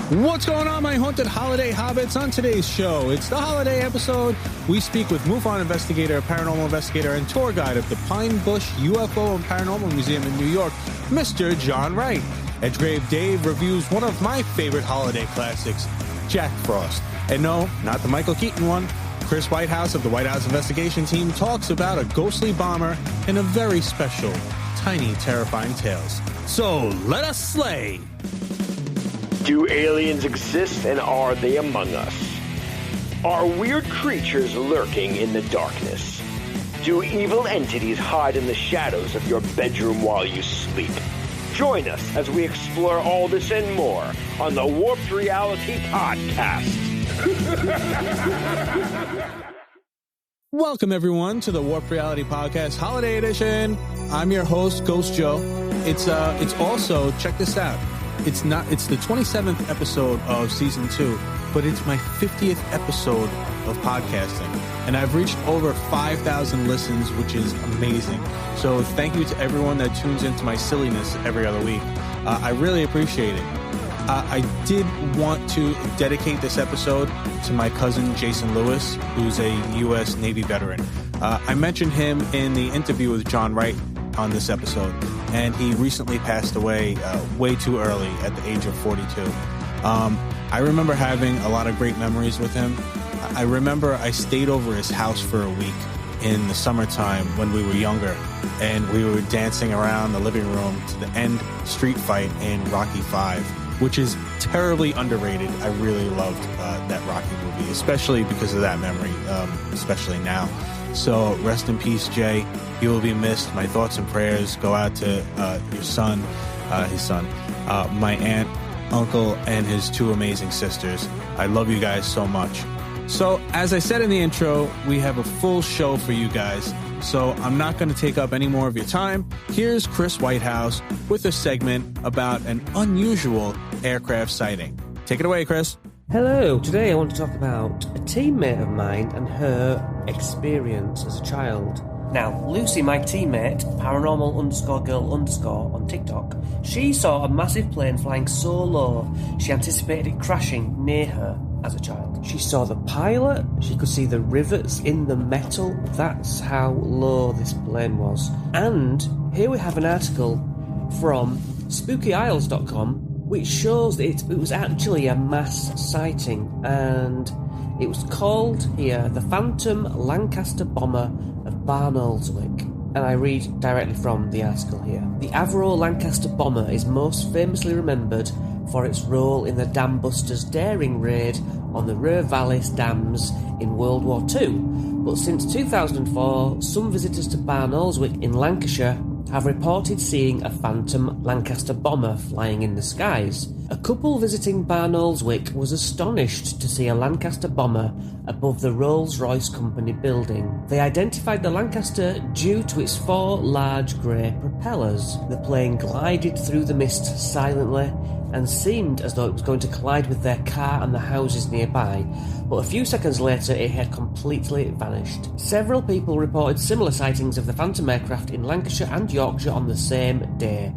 What's going on, my haunted holiday hobbits? On today's show, it's the holiday episode. We speak with MUFON investigator, paranormal investigator, and tour guide of the Pine Bush UFO and Paranormal Museum in New York, Mr. John Wright. Edgegrave Dave reviews one of my favorite holiday classics, Jack Frost. And no, not the Michael Keaton one. Chris Whitehouse of the Whitehouse investigation team talks about a ghostly bomber and a very special, tiny, terrifying tales. So let us slay! Do aliens exist, and are they among us? Are weird creatures lurking in the darkness? Do evil entities hide in the shadows of your bedroom while you sleep? Join us as we explore all this and more on the Warped Reality Podcast. Welcome, everyone, to the Warped Reality Podcast Holiday Edition. I'm your host, Ghost Joe. It's also, check this out. It's the 27th episode of season 2, but it's my 50th episode of podcasting. And I've reached over 5,000 listens, which is amazing. So thank you to everyone that tunes into my silliness every other week. I really appreciate it. I did want to dedicate this episode to my cousin, Jason Lewis, who's a U.S. Navy veteran. I mentioned him in the interview with John Wright on this episode, and he recently passed away way too early at the age of 42. I remember having a lot of great memories with him. I remember I stayed over his house for a week in the summertime when we were younger, and we were dancing around the living room to the end street fight in Rocky V, which is terribly underrated. I really loved that Rocky movie, especially because of that memory, especially now. So rest in peace, Jay. You will be missed. My thoughts and prayers go out to your son, his son, my aunt, uncle, and his 2 amazing sisters. I love you guys so much. So, as I said in the intro, we have a full show for you guys. So I'm not going to take up any more of your time. Here's Chris Whitehouse with a segment about an unusual aircraft sighting. Take it away, Chris. Hello, today I want to talk about a teammate of mine and her experience as a child. Now, Lucy, my teammate, paranormal_girl_ on TikTok, she saw a massive plane flying so low she anticipated it crashing near her as a child. She saw the pilot, she could see the rivets in the metal. That's how low this plane was. And here we have an article from SpookyIsles.com which shows that it was actually a mass sighting, and it was called here the Phantom Lancaster Bomber of Barnoldswick. And I read directly from the article here. The Avro Lancaster bomber is most famously remembered for its role in the Dam Busters' daring raid on the Rur Vallis dams in World War II. But since 2004, some visitors to Barnoldswick in Lancashire have reported seeing a Phantom Lancaster bomber flying in the skies. A couple visiting Barnoldswick was astonished to see a Lancaster bomber above the Rolls-Royce Company building. They identified the Lancaster due to its 4 large grey propellers. The plane glided through the mist silently and seemed as though it was going to collide with their car and the houses nearby, but a few seconds later it had completely vanished. Several people reported similar sightings of the Phantom aircraft in Lancashire and Yorkshire on the same day.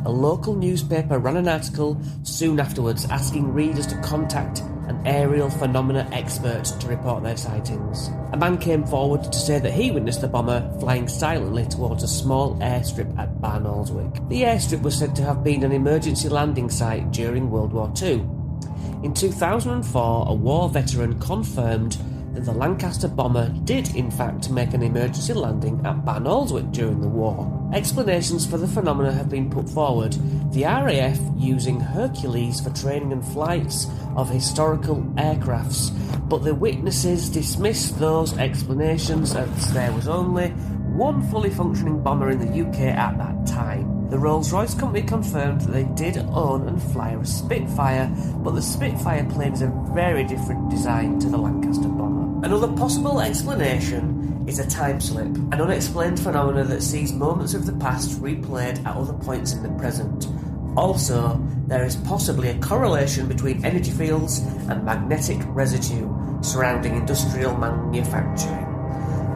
A local newspaper ran an article soon afterwards asking readers to contact an aerial phenomena expert to report their sightings. A man came forward to say that he witnessed the bomber flying silently towards a small airstrip at Barnoldswick. The airstrip was said to have been an emergency landing site during World War II. In 2004, a war veteran confirmed that the Lancaster bomber did in fact make an emergency landing at Barnoldswick during the war. Explanations for the phenomena have been put forward, the RAF using Hercules for training and flights of historical aircrafts, but the witnesses dismissed those explanations as there was only one fully functioning bomber in the UK at that time. The Rolls-Royce Company confirmed that they did own and fly a Spitfire, but the Spitfire plane is a very different design to the Lancaster bomber. Another possible explanation is a time slip, an unexplained phenomena that sees moments of the past replayed at other points in the present. Also, there is possibly a correlation between energy fields and magnetic residue surrounding industrial manufacturing.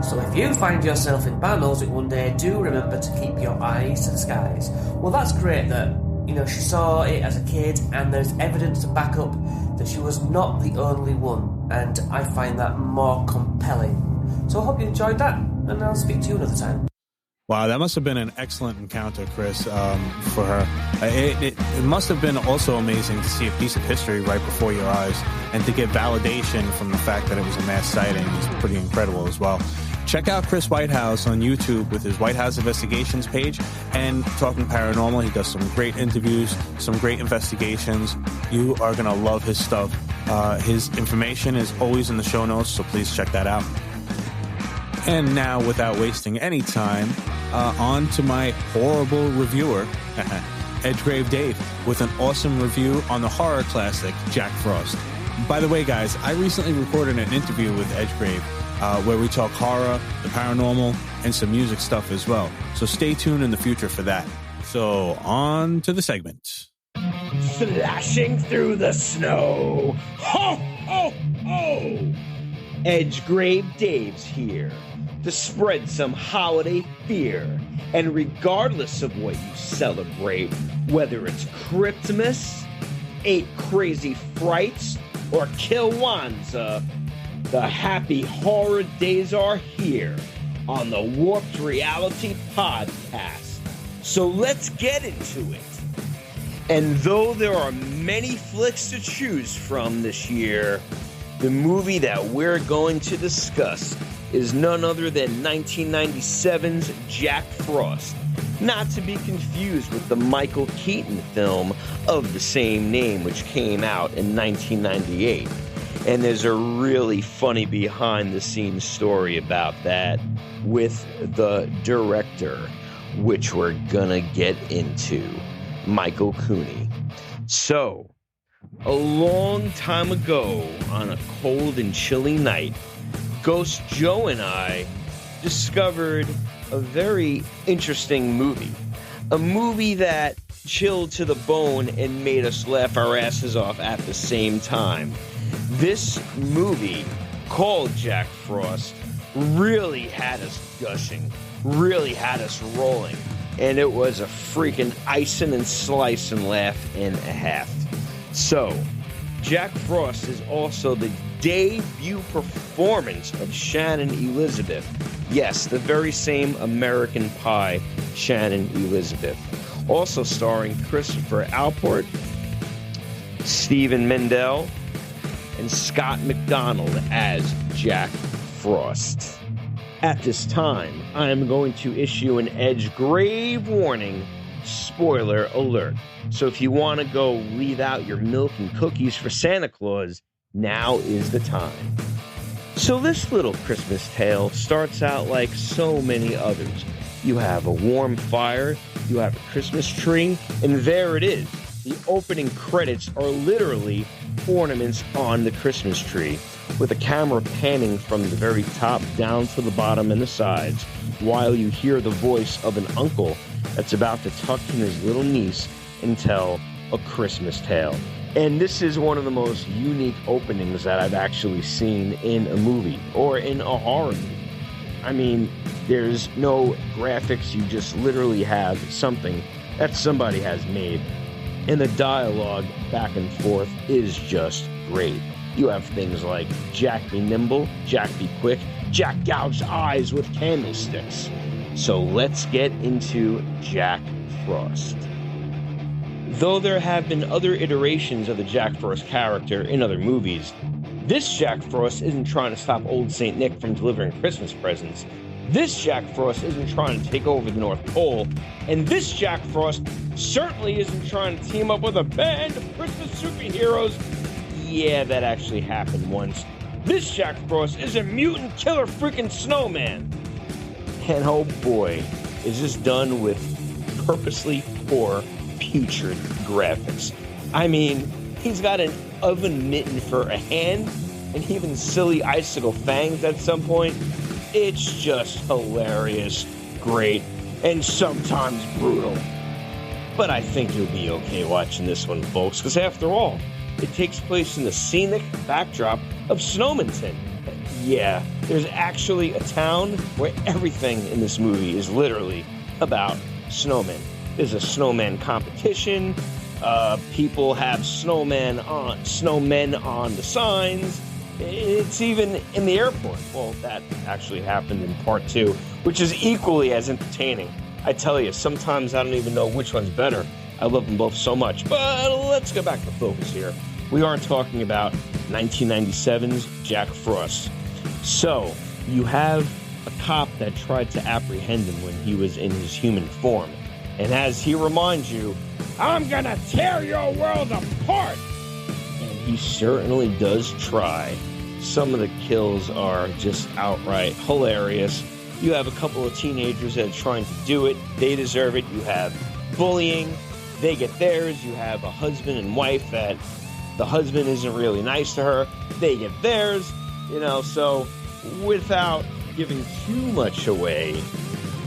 So if you find yourself in Barnoldswick one day, do remember to keep your eyes to the skies. Well, that's great that she saw it as a kid, and there's evidence to back up that she was not the only one, and I find that more compelling. So I hope you enjoyed that, and I'll speak to you another time. Wow, that must have been an excellent encounter, Chris, for her. It must have been also amazing to see a piece of history right before your eyes, and to get validation from the fact that it was a mass sighting is pretty incredible as well. Check out Chris Whitehouse on YouTube with his Whitehouse Investigations page and Talking Paranormal. He does some great interviews, some great investigations. You are going to love his stuff. His information is always in the show notes, so please check that out. And now, without wasting any time, on to my horrible reviewer, Edgegrave Dave, with an awesome review on the horror classic, Jack Frost. By the way, guys, I recently recorded an interview with Edgegrave where we talk horror, the paranormal, and some music stuff as well. So stay tuned in the future for that. So on to the segment. Slashing through the snow. Ho, ho, ho! Edgegrave Dave's here to spread some holiday fear. And regardless of what you celebrate, whether it's Christmas, 8 Crazy Frights, or Kwanzaa, the happy horror days are here on the Warped Reality Podcast. So let's get into it. And though there are many flicks to choose from this year, the movie that we're going to discuss is none other than 1997's Jack Frost, not to be confused with the Michael Keaton film of the same name, which came out in 1998. And there's a really funny behind-the-scenes story about that with the director, which we're gonna get into, Michael Cooney. So, a long time ago, on a cold and chilly night, Ghost Joe and I discovered a very interesting movie. A movie that chilled to the bone and made us laugh our asses off at the same time. This movie, called Jack Frost, really had us gushing, really had us rolling, and it was a freaking icing and slicing laugh and a half. So, Jack Frost is also the debut performance of Shannon Elizabeth. Yes, the very same American Pie Shannon Elizabeth. Also starring Christopher Alport, Stephen Mendel, and Scott McDonald as Jack Frost. At this time, I am going to issue an Edgegrave warning, spoiler alert. So if you want to go leave out your milk and cookies for Santa Claus, now is the time. So this little Christmas tale starts out like so many others. You have a warm fire, you have a Christmas tree, and there it is. The opening credits are literally ornaments on the Christmas tree, with the camera panning from the very top down to the bottom and the sides, while you hear the voice of an uncle that's about to tuck in his little niece and tell a Christmas tale. And this is one of the most unique openings that I've actually seen in a movie, or in a horror movie. I mean, there's no graphics, you just literally have something that somebody has made. And the dialogue back and forth is just great. You have things like Jack be nimble, Jack be quick, Jack gouge eyes with candlesticks. So let's get into Jack Frost. Though there have been other iterations of the Jack Frost character in other movies, this Jack Frost isn't trying to stop old St. Nick from delivering Christmas presents. This Jack Frost isn't trying to take over the North Pole. And this Jack Frost certainly isn't trying to team up with a band of Christmas superheroes. Yeah, that actually happened once. This Jack Frost is a mutant killer freaking snowman. And oh boy, is this done with purposely poor, putrid graphics. I mean, he's got an oven mitten for a hand, and even silly icicle fangs at some point. It's just hilarious, great, and sometimes brutal. But I think you'll be okay watching this one, folks, because after all, it takes place in the scenic backdrop of Snowmanton. Yeah, there's actually a town where everything in this movie is literally about snowmen. There's a snowman competition. People have snowmen on the signs. It's even in the airport. Well, that actually happened in part 2, which is equally as entertaining. I tell you, sometimes I don't even know which one's better. I love them both so much. But let's go back to focus here. We are talking about 1997's Jack Frost. So, you have a cop that tried to apprehend him when he was in his human form. And as he reminds you, I'm gonna tear your world apart! And he certainly does try. Some of the kills are just outright hilarious. You have a couple of teenagers that are trying to do it. They deserve it. You have bullying. They get theirs. You have a husband and wife that the husband isn't really nice to her. They get theirs. So without giving too much away,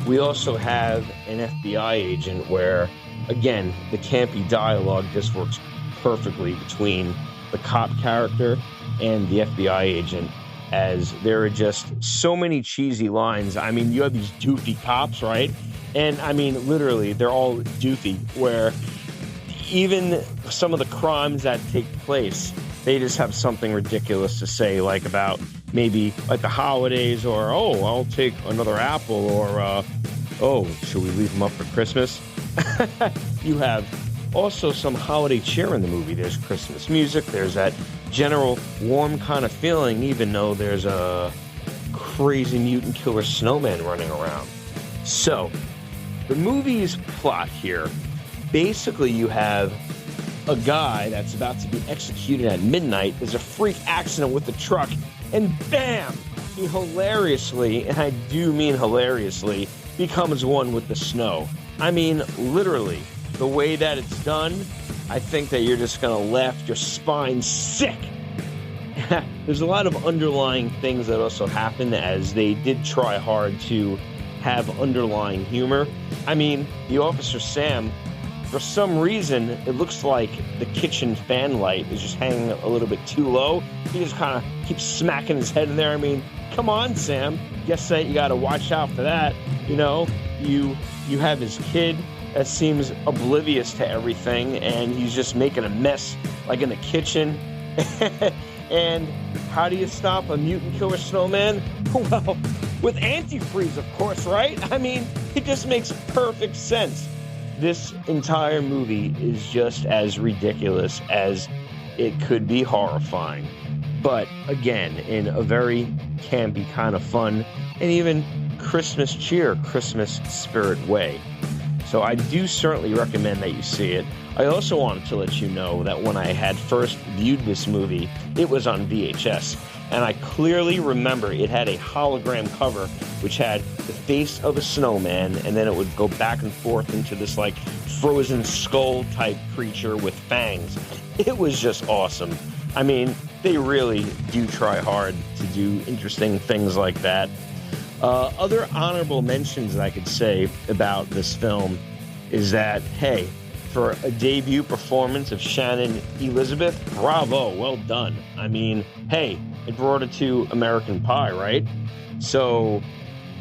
we also have an FBI agent where, again, the campy dialogue just works perfectly between the cop character and the FBI agent, as there are just so many cheesy lines. I mean, you have these doofy cops, right? And I mean, literally, they're all doofy, where even some of the crimes that take place, they just have something ridiculous to say, like about maybe like the holidays, or, oh, I'll take another apple, or, oh, should we leave them up for Christmas? You have also some holiday cheer in the movie. There's Christmas music. There's that general warm kind of feeling, even though there's a crazy mutant killer snowman running around. So, the movie's plot here, basically you have a guy that's about to be executed at midnight. There's a freak accident with the truck, and bam! He hilariously, and I do mean hilariously, becomes one with the snow. I mean, literally, the way that it's done, I think that you're just going to laugh your spine sick. There's a lot of underlying things that also happen, as they did try hard to have underlying humor. I mean, the Officer Sam, for some reason, it looks like the kitchen fan light is just hanging a little bit too low. He just kind of keeps smacking his head in there. I mean, come on, Sam. Guess that you got to watch out for that. You have his kid that seems oblivious to everything, and he's just making a mess, like in the kitchen. And how do you stop a mutant killer snowman? Well, with antifreeze, of course, right? I mean, it just makes perfect sense. This entire movie is just as ridiculous as it could be horrifying. But again, in a very campy kind of fun and even Christmas cheer, Christmas spirit way. So I do certainly recommend that you see it. I also wanted to let you know that when I had first viewed this movie, it was on VHS. And I clearly remember it had a hologram cover, which had the face of a snowman, and then it would go back and forth into this like frozen skull type creature with fangs. It was just awesome. I mean, they really do try hard to do interesting things like that. Other honorable mentions that I could say about this film is that, hey, for a debut performance of Shannon Elizabeth, bravo, well done. I mean, hey, it brought it to American Pie, right? So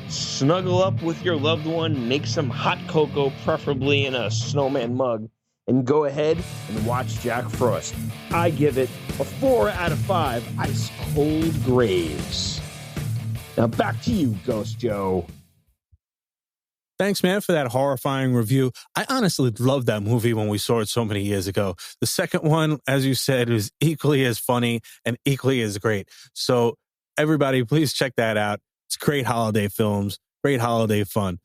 snuggle up with your loved one, make some hot cocoa, preferably in a snowman mug, and go ahead and watch Jack Frost. I give it a 4 out of 5 ice cold graves. Now back to you, Ghost Joe. Thanks, man, for that horrifying review. I honestly loved that movie when we saw it so many years ago. The second one, as you said, was equally as funny and equally as great. So everybody, please check that out. It's great holiday films, great holiday fun.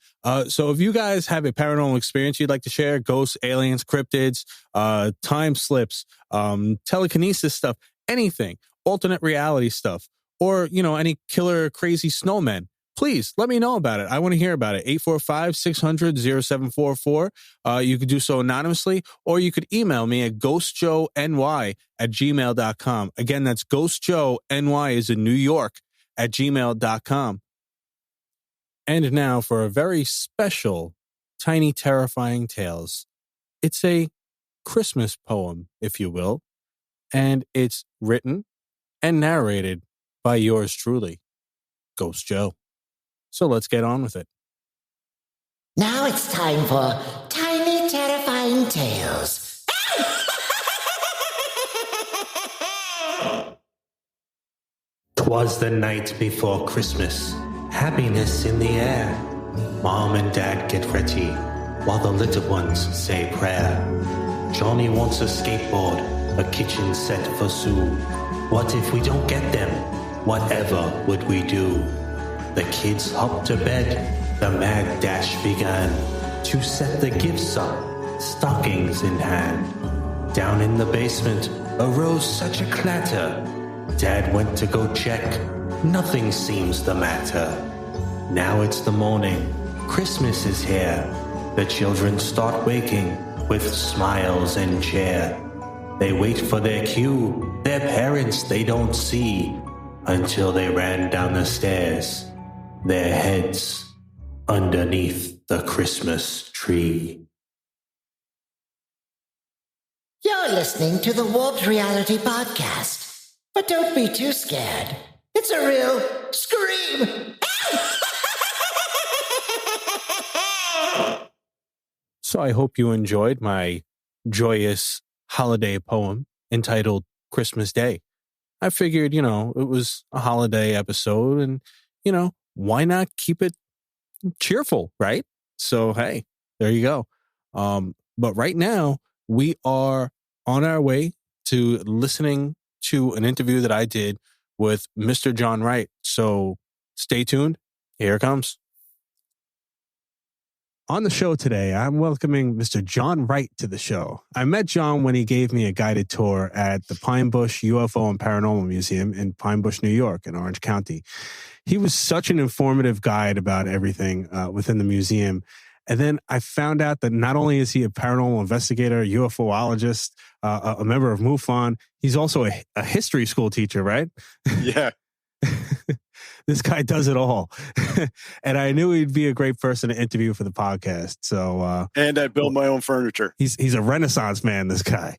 So if you guys have a paranormal experience you'd like to share, ghosts, aliens, cryptids, time slips, telekinesis stuff, anything, alternate reality stuff, or, any killer, crazy snowmen, please let me know about it. I want to hear about it. 845-600-0744. You could do so anonymously, or you could email me at ghostjoeny@gmail.com. Again, that's ghostjoeny is in New York @gmail.com. And now for a very special, tiny, terrifying tales. It's a Christmas poem, if you will, and it's written and narrated by yours truly, Ghost Joe. So let's get on with it. Now it's time for Tiny terrifying tales. 'Twas the night before Christmas, happiness in the air. Mom and Dad get ready, while the little ones say prayer. Johnny wants a skateboard, a kitchen set for Sue. What if we don't get them? Whatever would we do? The kids hopped to bed, the mad dash began to set the gifts up, stockings in hand. Down in the basement arose such a clatter. Dad went to go check, nothing seems the matter. Now it's the morning, Christmas is here. The children start waking with smiles and cheer. They wait for their cue, their parents they don't see, until they ran down the stairs, their heads underneath the Christmas tree. You're listening to the Warped Reality Podcast. But don't be too scared. It's a real scream. So I hope you enjoyed my joyous holiday poem entitled Christmas Day. I figured, it was a holiday episode and, why not keep it cheerful, right? So, hey, there you go. But right now we are on our way to listening to an interview that I did with Mr. John Wright. So stay tuned. Here it comes. On the show today, I'm welcoming Mr. John Wright to the show. I met John when he gave me a guided tour at the Pine Bush UFO and Paranormal Museum in Pine Bush, New York, in Orange County. He was such an informative guide about everything within the museum. And then I found out that not only is he a paranormal investigator, UFOologist, a member of MUFON, he's also a history school teacher, right? Yeah. This guy does it all. And I knew he'd be a great person to interview for the podcast. So, and I build my own furniture. He's a Renaissance man, this guy.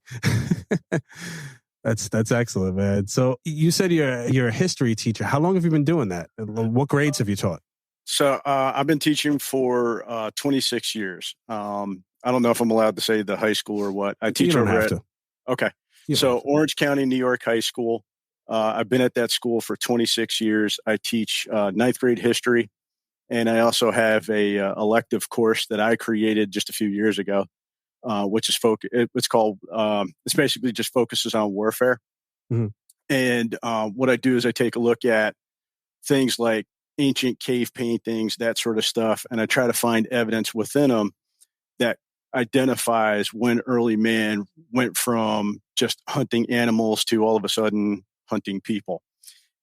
That's excellent, man. So you said you're a history teacher. How long have you been doing that? What grades have you taught? So I've been teaching for 26 years. I don't know if I'm allowed to say the high school or what. I teach over at. Okay. So Orange County, New York High School. I've been at that school for 26 years. I teach ninth grade history, and I also have a elective course that I created just a few years ago, which is it's called. It's basically just focuses on warfare. Mm-hmm. And what I do is I take a look at things like ancient cave paintings, that sort of stuff, and I try to find evidence within them that identifies when early man went from just hunting animals to all of a sudden hunting people.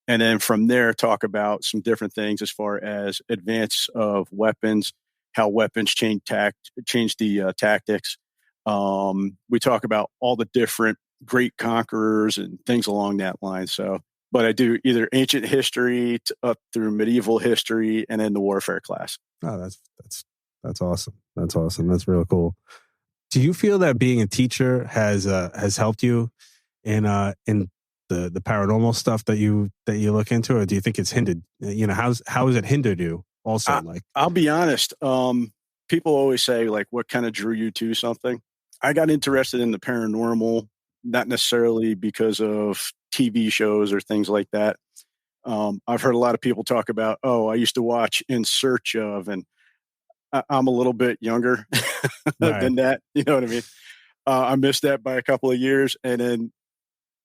And then from there, talk about some different things as far as advance of weapons, how weapons change the tactics. We talk about all the different great conquerors and things along that line. So, but I do either ancient history up through medieval history and then the warfare class. Oh, that's awesome. That's awesome. That's real cool. Do you feel that being a teacher has helped you in the paranormal stuff that you look into, or do you think it's hindered? How has it hindered you? Also, I'll be honest. People always say, like, what kind of drew you to something? I got interested in the paranormal, not necessarily because of TV shows or things like that. I've heard a lot of people talk about, I used to watch In Search Of, and I'm a little bit younger than that. You know what I mean? I missed that by a couple of years. And then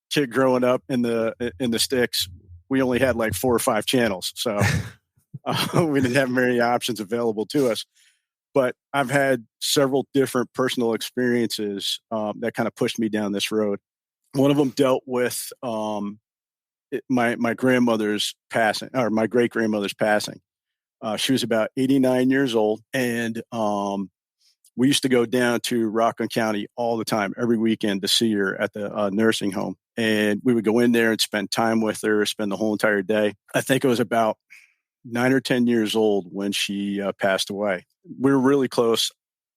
kid growing up in the sticks, we only had like 4 or 5 channels. So we didn't have many options available to us. But I've had several different personal experiences that kind of pushed me down this road. One of them dealt with my grandmother's passing, or my great grandmother's passing. She was about 89 years old, and we used to go down to Rockland County all the time, every weekend, to see her at the nursing home. And we would go in there and spend time with her, spend the whole entire day. I think it was about 9 or 10 years old when she passed away. We were really close.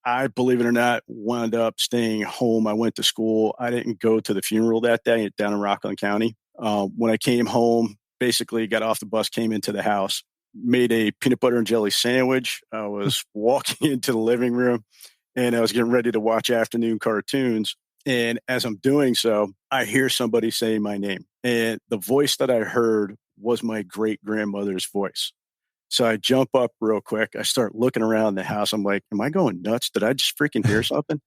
I, believe it or not, wound up staying home. I went to school. I didn't go to the funeral that day down in Rockland County. When I came home, basically got off the bus, came into the house, made a peanut butter and jelly sandwich. I was walking into the living room, and I was getting ready to watch afternoon cartoons. And as I'm doing so, I hear somebody saying my name. And the voice that I heard was my great-grandmother's voice. So I jump up real quick. I start looking around the house. I'm like, am I going nuts? Did I just freaking hear something?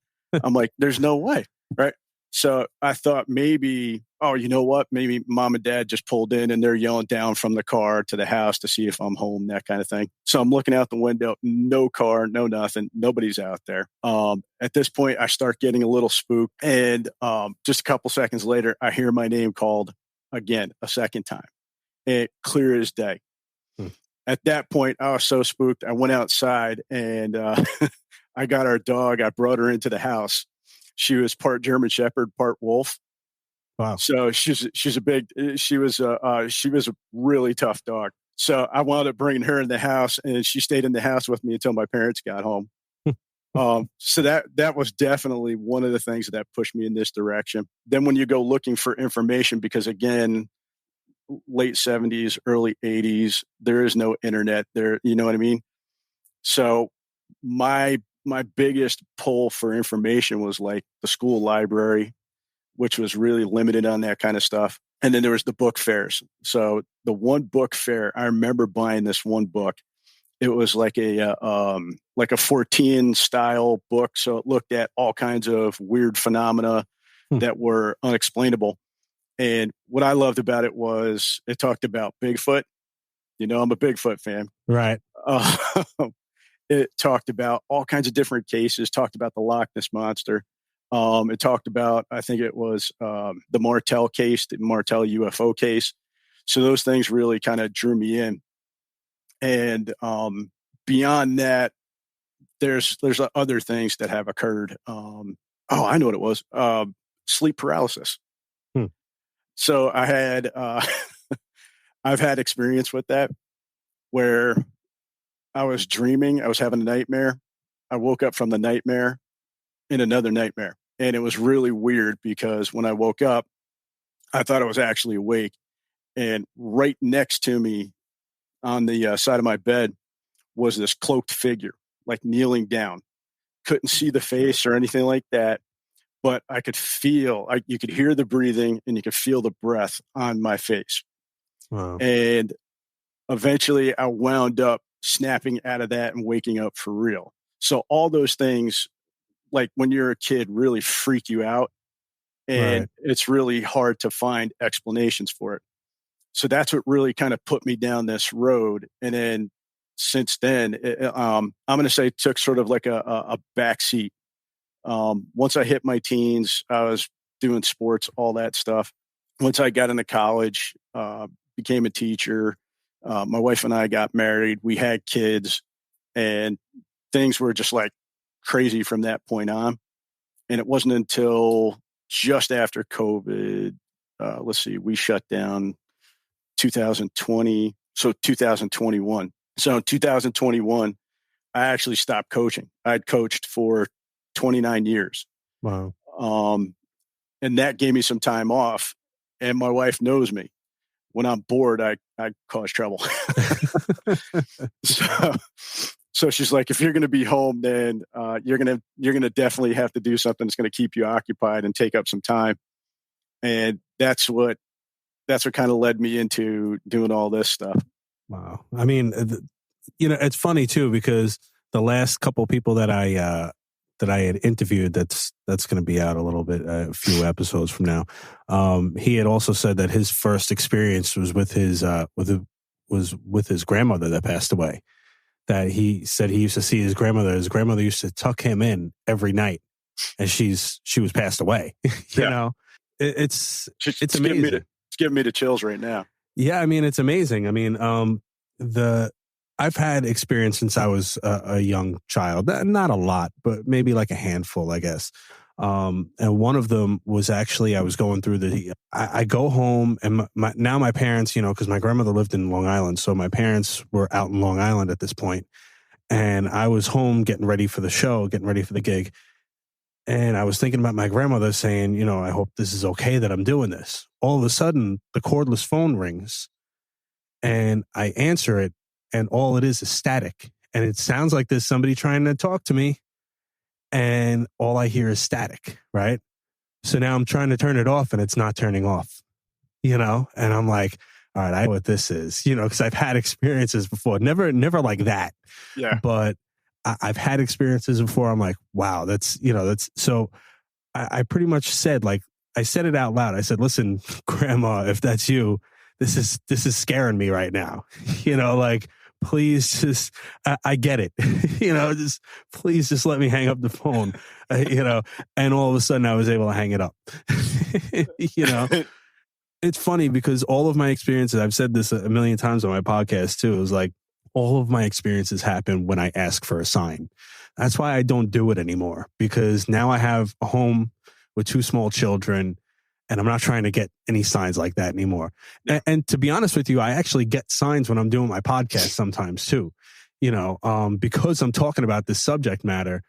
I'm like, there's no way, right? So I thought maybe, oh, you know what? Maybe mom and dad just pulled in and they're yelling down from the car to the house to see if I'm home, that kind of thing. So I'm looking out the window, no car, no nothing. Nobody's out there. At this point, I start getting a little spooked. And just a couple seconds later, I hear my name called again, a second time. And clear as day. At that point, I was so spooked. I went outside and I got our dog. I brought her into the house. She was part German Shepherd, part wolf. Wow. So she was a really tough dog. So I wound up bringing her in the house, and she stayed in the house with me until my parents got home. So that was definitely one of the things that pushed me in this direction. Then when you go looking for information, because again, late 70s, early 80s, there is no internet there. You know what I mean? So my biggest pull for information was like the school library, which was really limited on that kind of stuff. And then there was the book fairs. So the one book fair, I remember buying this one book. It was like a 14 style book. So it looked at all kinds of weird phenomena that were unexplainable. And what I loved about it was it talked about Bigfoot. You know, I'm a Bigfoot fan. Right. It talked about all kinds of different cases, talked about the Loch Ness Monster. It talked about, I think it was the Martel case, the Martel UFO case. So those things really kind of drew me in. And beyond that, there's other things that have occurred. I know what it was. Sleep paralysis. So I had, I've had experience with that where I was dreaming, I was having a nightmare. I woke up from the nightmare in another nightmare. And it was really weird because when I woke up, I thought I was actually awake. And right next to me on the side of my bed was this cloaked figure, like kneeling down. Couldn't see the face or anything like that. But I could feel, you could hear the breathing and you could feel the breath on my face. Wow. And eventually I wound up snapping out of that and waking up for real. So all those things, like when you're a kid, really freak you out. And it's really hard to find explanations for it. So that's what really kind of put me down this road. And then since then, I'm going to say it took sort of like a backseat. Once I hit my teens, I was doing sports, all that stuff. Once I got into college, became a teacher, my wife and I got married, we had kids, and things were just like crazy from that point on. And it wasn't until just after COVID, we shut down 2020. So 2021. So in 2021, I actually stopped coaching. I'd coached for 29 years. Wow. And that gave me some time off. And my wife knows me. When I'm bored, I cause trouble. So she's like, if you're going to be home, then you're going to definitely have to do something that's going to keep you occupied and take up some time. And that's what kind of led me into doing all this stuff. Wow. I mean, it's funny too, because the last couple people that I had interviewed, that's going to be out a few episodes from now. He had also said that his first experience was with his grandmother that passed away. That he said he used to see his grandmother. His grandmother used to tuck him in every night, and she was passed away. You know, it's amazing. It's giving me the chills right now. Yeah, I mean, it's amazing. I mean, I've had experience since I was a young child. Not a lot, but maybe like a handful, I guess. And one of them was actually, I was going through I go home and my parents, because my grandmother lived in Long Island. So my parents were out in Long Island at this point. And I was home getting ready for the show, getting ready for the gig. And I was thinking about my grandmother saying, I hope this is okay that I'm doing this. All of a sudden, the cordless phone rings and I answer it. And all it is static. And it sounds like there's somebody trying to talk to me. and all I hear is static, right? So now I'm trying to turn it off and it's not turning off, and I'm like, all right, I know what this is, because I've had experiences before, never like that. Yeah. But I've had experiences before. I'm like, wow, that's so I pretty much said, like, I said it out loud. I said, listen, Grandma, if that's you, this is scaring me right now. Like, please just, I get it. Just please just let me hang up the phone. And all of a sudden I was able to hang it up. It's funny because all of my experiences, I've said this a million times on my podcast too. It was like, all of my experiences happen when I ask for a sign. That's why I don't do it anymore, because now I have a home with 2 small children and I'm not trying to get any signs like that anymore. And to be honest with you, I actually get signs when I'm doing my podcast sometimes too, because I'm talking about this subject matter.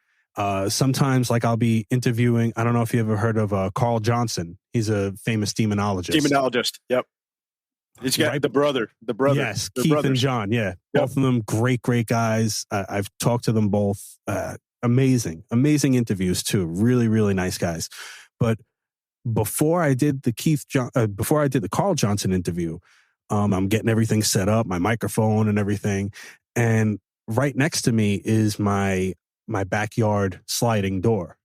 Sometimes, like, I'll be interviewing, I don't know if you ever heard of Carl Johnson. He's a famous demonologist. Yep. He's got the brother. Yes, Keith brothers. And John. Yeah. Yep. Both of them great guys. I've talked to them both. Amazing interviews too. Really, really nice guys. But before I did the Carl Johnson interview, I'm getting everything set up, my microphone and everything. And right next to me is my backyard sliding door.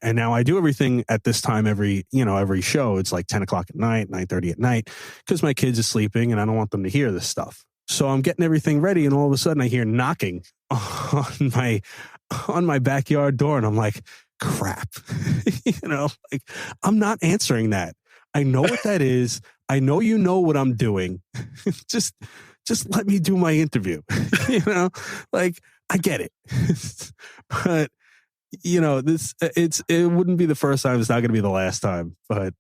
And now I do everything at this time every show. It's like 10 o'clock at night, 9:30 at night, because my kids are sleeping and I don't want them to hear this stuff. So I'm getting everything ready, and all of a sudden I hear knocking on my backyard door, and I'm like, crap. Like, I'm not answering that. I know what that is. I know you know what I'm doing. Just let me do my interview. Like, I get it. But it wouldn't be the first time. It's not going to be the last time. But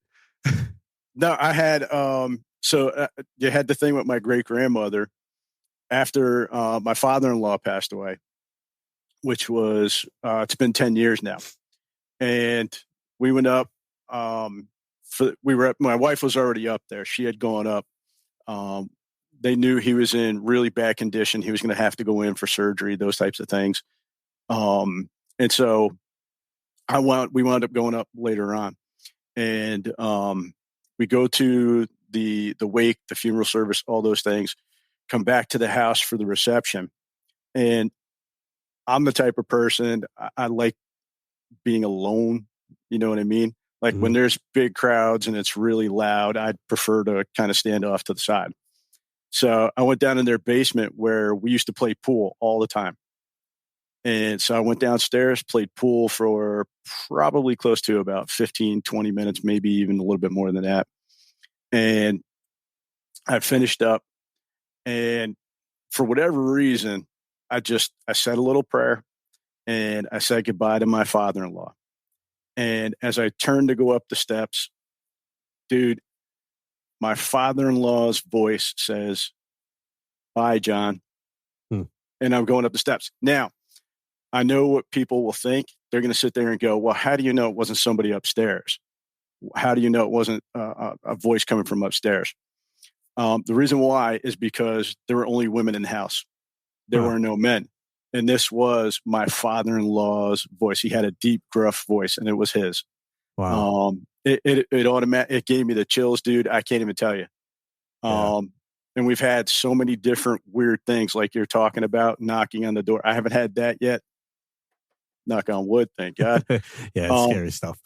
no, I had you had the thing with my great grandmother after my father-in-law passed away, which was it's been 10 years now, and we went up. My wife was already up there. She had gone up. They knew he was in really bad condition. He was going to have to go in for surgery, those types of things. And so we wound up going up later on, and we go to the wake, the funeral service, all those things, come back to the house for the reception. And I'm the type of person, I like being alone. You know what I mean? Like, when there's big crowds and it's really loud, I'd prefer to kind of stand off to the side. So I went down in their basement where we used to play pool all the time. And so I went downstairs, played pool for probably close to about 15, 20 minutes, maybe even a little bit more than that. And I finished up, and for whatever reason, I said a little prayer, and I said goodbye to my father-in-law. And as I turned to go up the steps, dude, my father-in-law's voice says, "Bye, John." And I'm going up the steps. Now, I know what people will think. They're going to sit there and go, well, how do you know it wasn't somebody upstairs? How do you know it wasn't a voice coming from upstairs? The reason why is because there were only women in the house. There were no men. And this was my father-in-law's voice. He had a deep, gruff voice, and it was his. Wow. It gave me the chills, dude. I can't even tell you. And we've had so many different weird things, like you're talking about, knocking on the door. I haven't had that yet. Knock on wood, thank God. Yeah, it's scary stuff.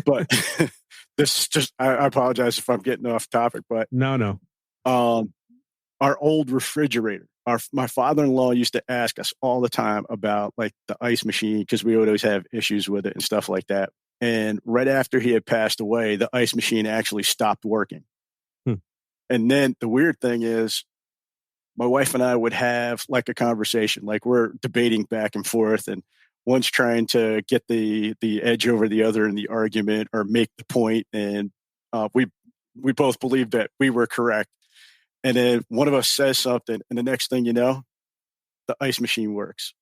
But this is just, I apologize if I'm getting off topic, but no. Our old refrigerator, my father-in-law used to ask us all the time about, like, the ice machine, because we would always have issues with it and stuff like that. And right after he had passed away, the ice machine actually stopped working. And then the weird thing is, my wife and I would have, like, a conversation, like we're debating back and forth, and one's trying to get the edge over the other in the argument or make the point. And we both believed that we were correct. And then one of us says something, and the next thing you know, the ice machine works.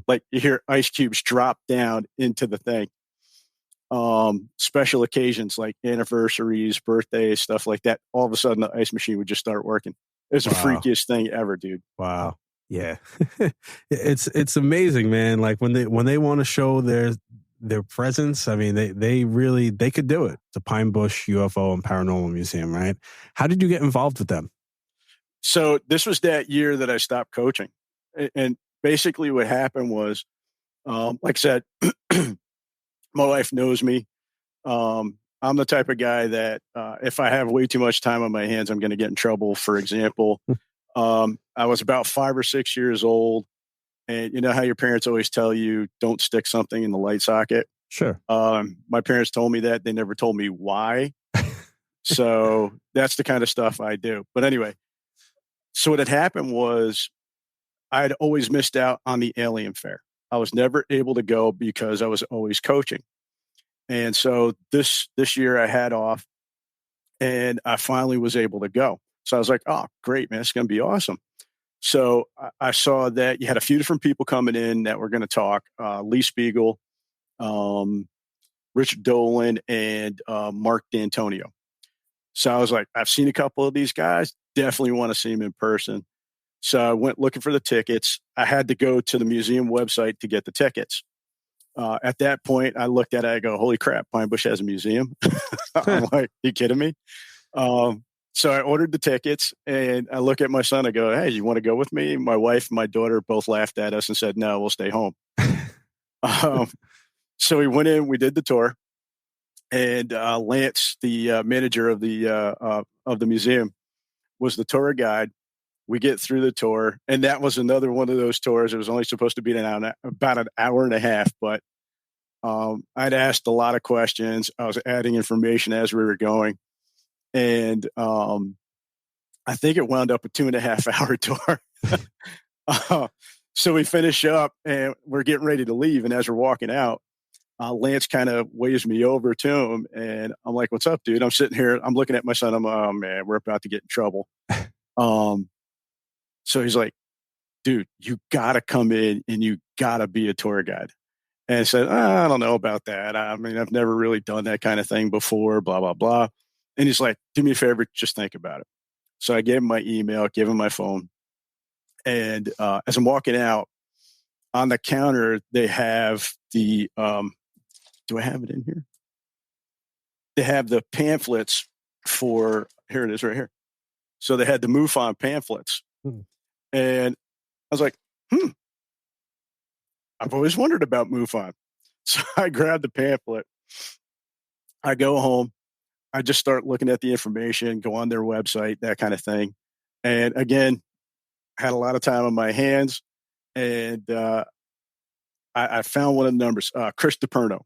Like, you hear ice cubes drop down into the thing. Special occasions like anniversaries, birthdays, stuff like that. All of a sudden, the ice machine would just start working. It's the freakiest thing ever, dude. Wow. Yeah. It's amazing, man. Like when they want to show their presence, I mean, they could do it. The Pine Bush UFO and Paranormal Museum, right? How did you get involved with them? So this was that year that I stopped coaching. And basically what happened was, like I said, my wife knows me. I'm the type of guy that if I have way too much time on my hands, I'm going to get in trouble. For example, I was about 5 or 6 years old. And you know how your parents always tell you, don't stick something in the light socket? Sure. My parents told me that. They never told me why. So that's the kind of stuff I do. But anyway, so what had happened was I'd always missed out on the alien fair. I was never able to go because I was always coaching. And so this year I had off and I finally was able to go. So I was like, oh, great, man, it's going to be awesome. So I saw that you had a few different people coming in that were going to talk, Lee Spiegel, Richard Dolan, and Mark D'Antonio. So I was like, I've seen a couple of these guys, definitely want to see them in person. So I went looking for the tickets. I had to go to the museum website to get the tickets. At that point, I looked at it, I go, holy crap, Pine Bush has a museum. I'm like, you kidding me? So I ordered the tickets and I look at my son, I go, hey, you want to go with me? My wife and my daughter both laughed at us and said, no, we'll stay home. So we went in, we did the tour, and Lance, the manager of the museum, was the tour guide. We get through the tour, and that was another one of those tours. It was only supposed to be about an hour and a half, but I'd asked a lot of questions. I was adding information as we were going. And I think it wound up a 2.5 hour tour. So we finish up and we're getting ready to leave. And as we're walking out, Lance kind of waves me over to him. And I'm like, what's up, dude? I'm sitting here. I'm looking at my son. I'm, oh, man, we're about to get in trouble. So he's like, dude, you got to come in and you got to be a tour guide. And I said, I don't know about that. I mean, I've never really done that kind of thing before, blah, blah, blah. And he's like, do me a favor, just think about it. So I gave him my email, gave him my phone. And as I'm walking out, on the counter, they have the, do I have it in here? They have the pamphlets for, here it is right here. So they had the MUFON pamphlets. And I was like, I've always wondered about MUFON. So I grabbed the pamphlet. I go home. I just start looking at the information, go on their website, that kind of thing. And again, had a lot of time on my hands. And I found one of the numbers, Chris DiPerno.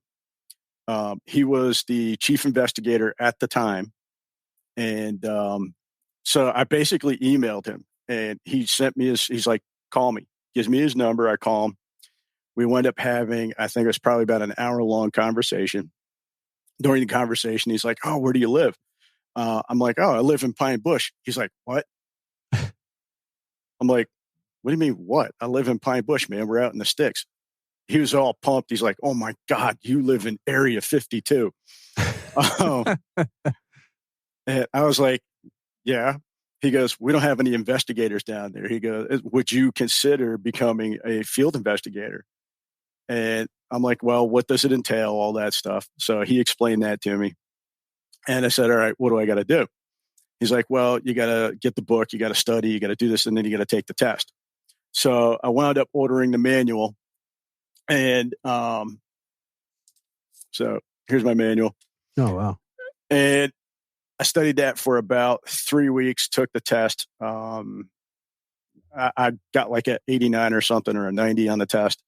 He was the chief investigator at the time. And so I basically emailed him. And he sent me he's like, call me. Gives me his number. I call him. We wind up having, I think it was probably about an hour-long conversation. During the conversation, he's like, oh, where do you live? I'm like, oh, I live in Pine Bush. He's like, what? I'm like, what do you mean, what? I live in Pine Bush, man. We're out in the sticks. He was all pumped. He's like, oh, my God, you live in Area 52. And I was like, yeah. He goes, we don't have any investigators down there. He goes, would you consider becoming a field investigator? And I'm like, well, what does it entail? All that stuff. So he explained that to me. And I said, all right, what do I got to do? He's like, well, you got to get the book, you got to study, you got to do this, and then you got to take the test. So I wound up ordering the manual. And so here's my manual. Oh, wow. And I studied that for about 3 weeks, took the test. I got like an 89 or something, or a 90 on the test.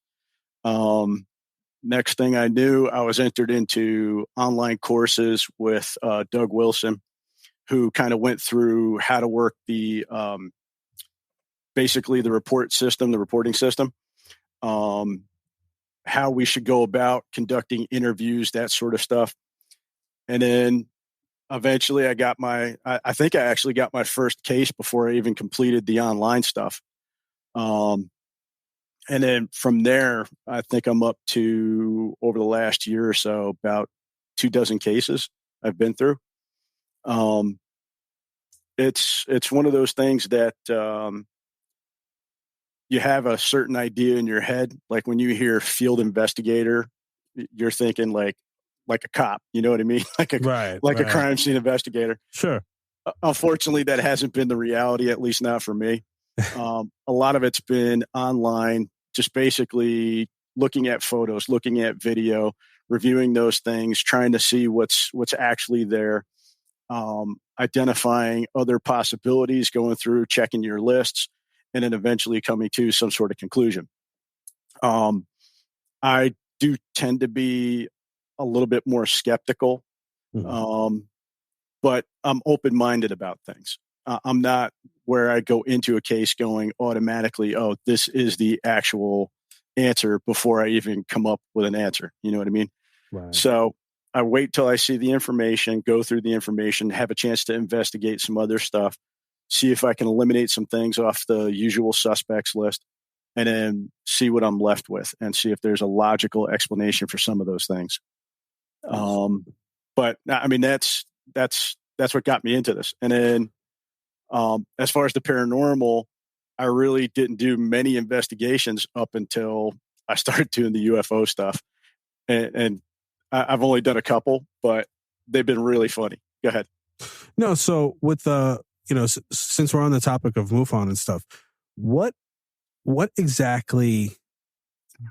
Next thing I knew, I was entered into online courses with Doug Wilson, who kind of went through how to work the basically the reporting system, how we should go about conducting interviews, that sort of stuff. And then eventually I think I actually got my first case before I even completed the online stuff. And then from there, I think I'm up to, over the last year or so, about 24 cases I've been through. It's one of those things that you have a certain idea in your head. Like when you hear field investigator, you're thinking like a cop, you know what I mean? Like a crime scene investigator. Sure. Unfortunately, that hasn't been the reality, at least not for me. A lot of it's been online, just basically looking at photos, looking at video, reviewing those things, trying to see what's actually there, identifying other possibilities, going through, checking your lists, and then eventually coming to some sort of conclusion. I do tend to be a little bit more skeptical, but I'm open-minded about things. I'm not where I go into a case going automatically, oh, this is the actual answer before I even come up with an answer. You know what I mean? Right. So I wait till I see the information, go through the information, have a chance to investigate some other stuff, see if I can eliminate some things off the usual suspects list, and then see what I'm left with and see if there's a logical explanation for some of those things. But I mean, that's what got me into this. And then as far as the paranormal, I really didn't do many investigations up until I started doing the UFO stuff. And I've only done a couple, but they've been really funny. Go ahead. No, so with since we're on the topic of MUFON and stuff, what exactly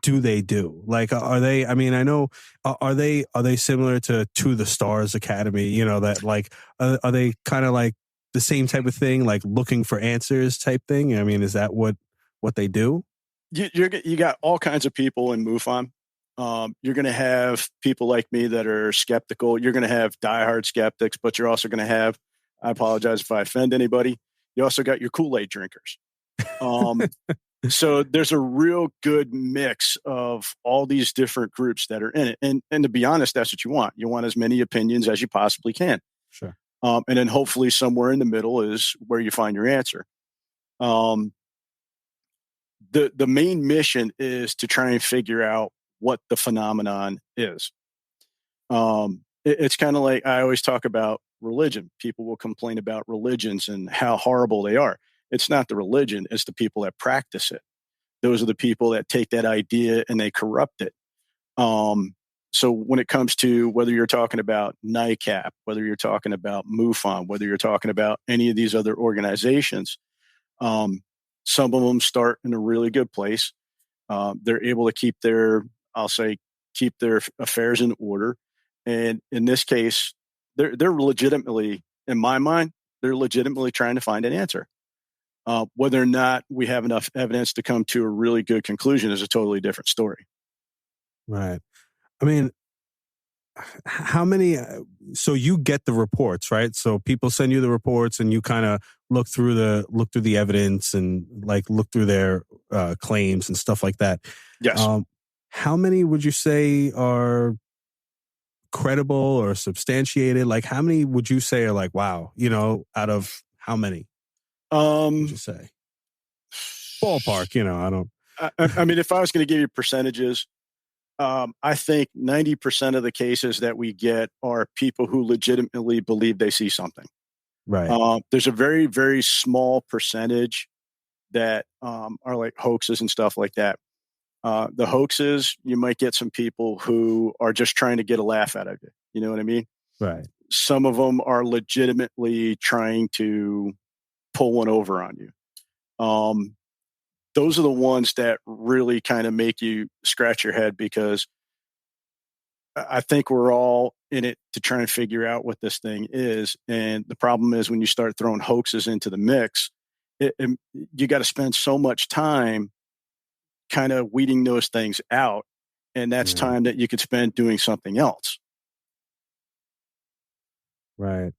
do they do? Like, are they? I mean, I know are they similar to the Stars Academy? You know, that like are they kind of like the same type of thing, like looking for answers type thing? I mean, is that what they do? You got all kinds of people in MUFON. You're going to have people like me that are skeptical. You're going to have diehard skeptics, but you're also going to have, I apologize if I offend anybody, you also got your Kool-Aid drinkers. So there's a real good mix of all these different groups that are in it. And to be honest, that's what you want. You want as many opinions as you possibly can. Sure. And then hopefully somewhere in the middle is where you find your answer. The main mission is to try and figure out what the phenomenon is. It's kind of like I always talk about religion. People will complain about religions and how horrible they are. It's not the religion, it's the people that practice it. Those are the people that take that idea and they corrupt it. So when it comes to whether you're talking about NICAP, whether you're talking about MUFON, whether you're talking about any of these other organizations, some of them start in a really good place. They're able to keep their affairs in order. And in this case, they're legitimately, in my mind, they're legitimately trying to find an answer. Whether or not we have enough evidence to come to a really good conclusion is a totally different story. Right. I mean, how many, so you get the reports, right? So people send you the reports and you kind of look through the evidence and like look through their claims and stuff like that. Yes. How many would you say are credible or substantiated? Like how many would you say are like, wow, out of how many? Would you say? Ballpark, I don't. I mean, if I was going to give you percentages, I think 90% of the cases that we get are people who legitimately believe they see something. Right. There's a very, very small percentage that are like hoaxes and stuff like that. The hoaxes, you might get some people who are just trying to get a laugh out of you. You know what I mean? Right. Some of them are legitimately trying to pull one over on you. Those are the ones that really kind of make you scratch your head, because I think we're all in it to try and figure out what this thing is. And the problem is when you start throwing hoaxes into the mix, you got to spend so much time kind of weeding those things out. And that's time that you could spend doing something else. Right.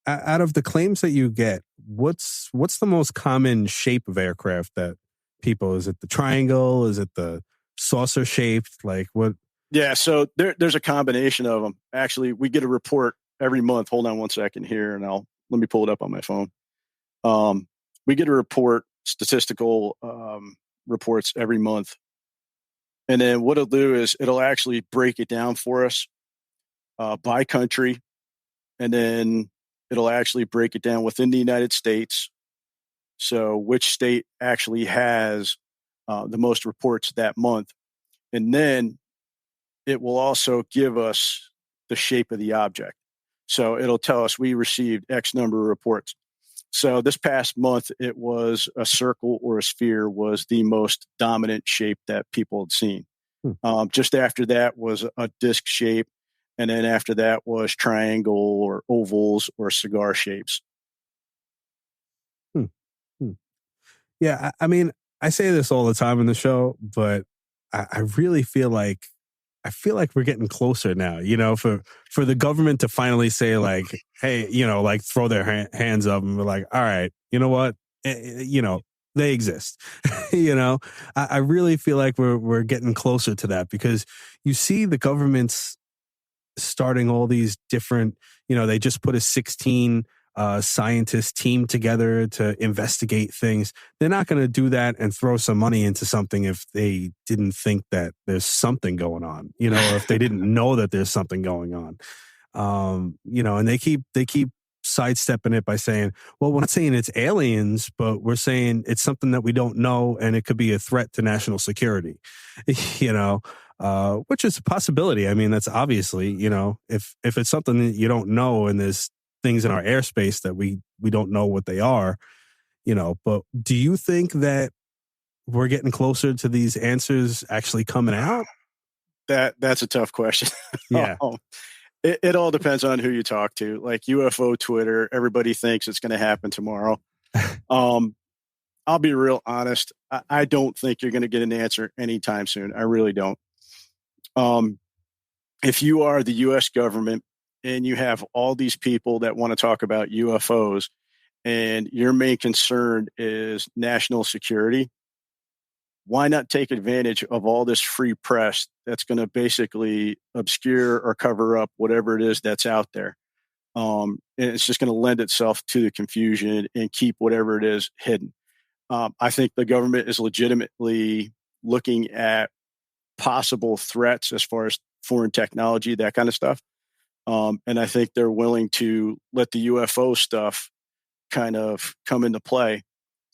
Out of the claims that you get, what's the most common shape of aircraft that people, is it the triangle? Is it the saucer shaped? Like what? Yeah. So there's a combination of them. Actually, we get a report every month. Hold on one second here and let me pull it up on my phone. We get a report, statistical reports every month. And then what it'll do is it'll actually break it down for us by country. And then it'll actually break it down within the United States, So which state actually has the most reports that month. And then it will also give us the shape of the object. So it'll tell us we received X number of reports. So this past month, it was a circle or a sphere was the most dominant shape that people had seen. Just after that was a disc shape. And then after that was triangle or ovals or cigar shapes. Yeah, I mean, I say this all the time in the show, but I really feel like we're getting closer now, for the government to finally say like, hey, like throw their hands up and be like, all right, you know what? They exist. I really feel like we're getting closer to that, because you see the government's starting all these different, they just put a 16 scientist team together to investigate things. They're not going to do that and throw some money into something if they didn't think that there's something going on, or if they didn't know that there's something going on. And they keep sidestepping it by saying, well, we're not saying it's aliens, but we're saying it's something that we don't know, and it could be a threat to national security, which is a possibility. I mean, that's obviously, if it's something that you don't know and there's things in our airspace that we don't know what they are, but do you think that we're getting closer to these answers actually coming out? That's a tough question. Yeah. It all depends on who you talk to. Like UFO Twitter, everybody thinks it's going to happen tomorrow. I'll be real honest. I don't think you're going to get an answer anytime soon. I really don't. If you are the U.S. government and you have all these people that want to talk about UFOs and your main concern is national security, why not take advantage of all this free press that's going to basically obscure or cover up whatever it is that's out there? And it's just going to lend itself to the confusion and keep whatever it is hidden. I think the government is legitimately looking at possible threats as far as foreign technology, that kind of stuff. And I think they're willing to let the UFO stuff kind of come into play.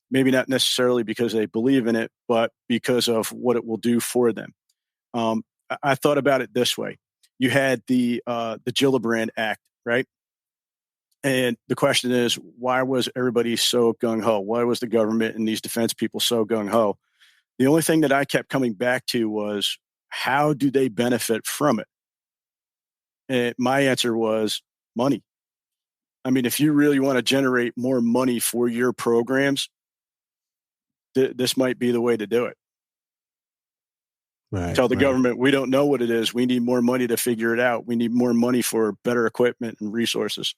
Maybe not necessarily because they believe in it, but because of what it will do for them. I thought about it this way. You had the Gillibrand Act, right? And the question is, why was everybody so gung-ho? Why was the government and these defense people so gung-ho? The only thing that I kept coming back to was, how do they benefit from it? And my answer was money. I mean, if you really want to generate more money for your programs, this might be the way to do it. Right, Tell the government, we don't know what it is. We need more money to figure it out. We need more money for better equipment and resources.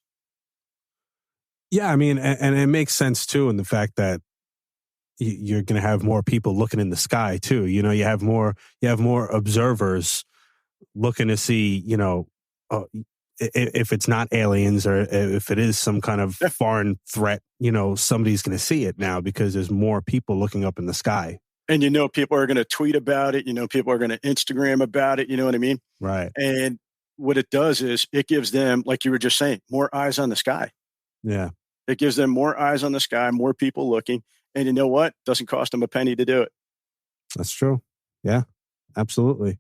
Yeah, I mean, and it makes sense too in the fact that you're going to have more people looking in the sky too. You have more observers looking to see, if it's not aliens or if it is some kind of foreign threat, somebody's going to see it now because there's more people looking up in the sky. And people are going to tweet about it. People are going to Instagram about it. You know what I mean? Right. And what it does is it gives them, like you were just saying, more eyes on the sky. Yeah. It gives them more eyes on the sky, more people looking. And you know what? Doesn't cost them a penny to do it. That's true. Yeah, absolutely.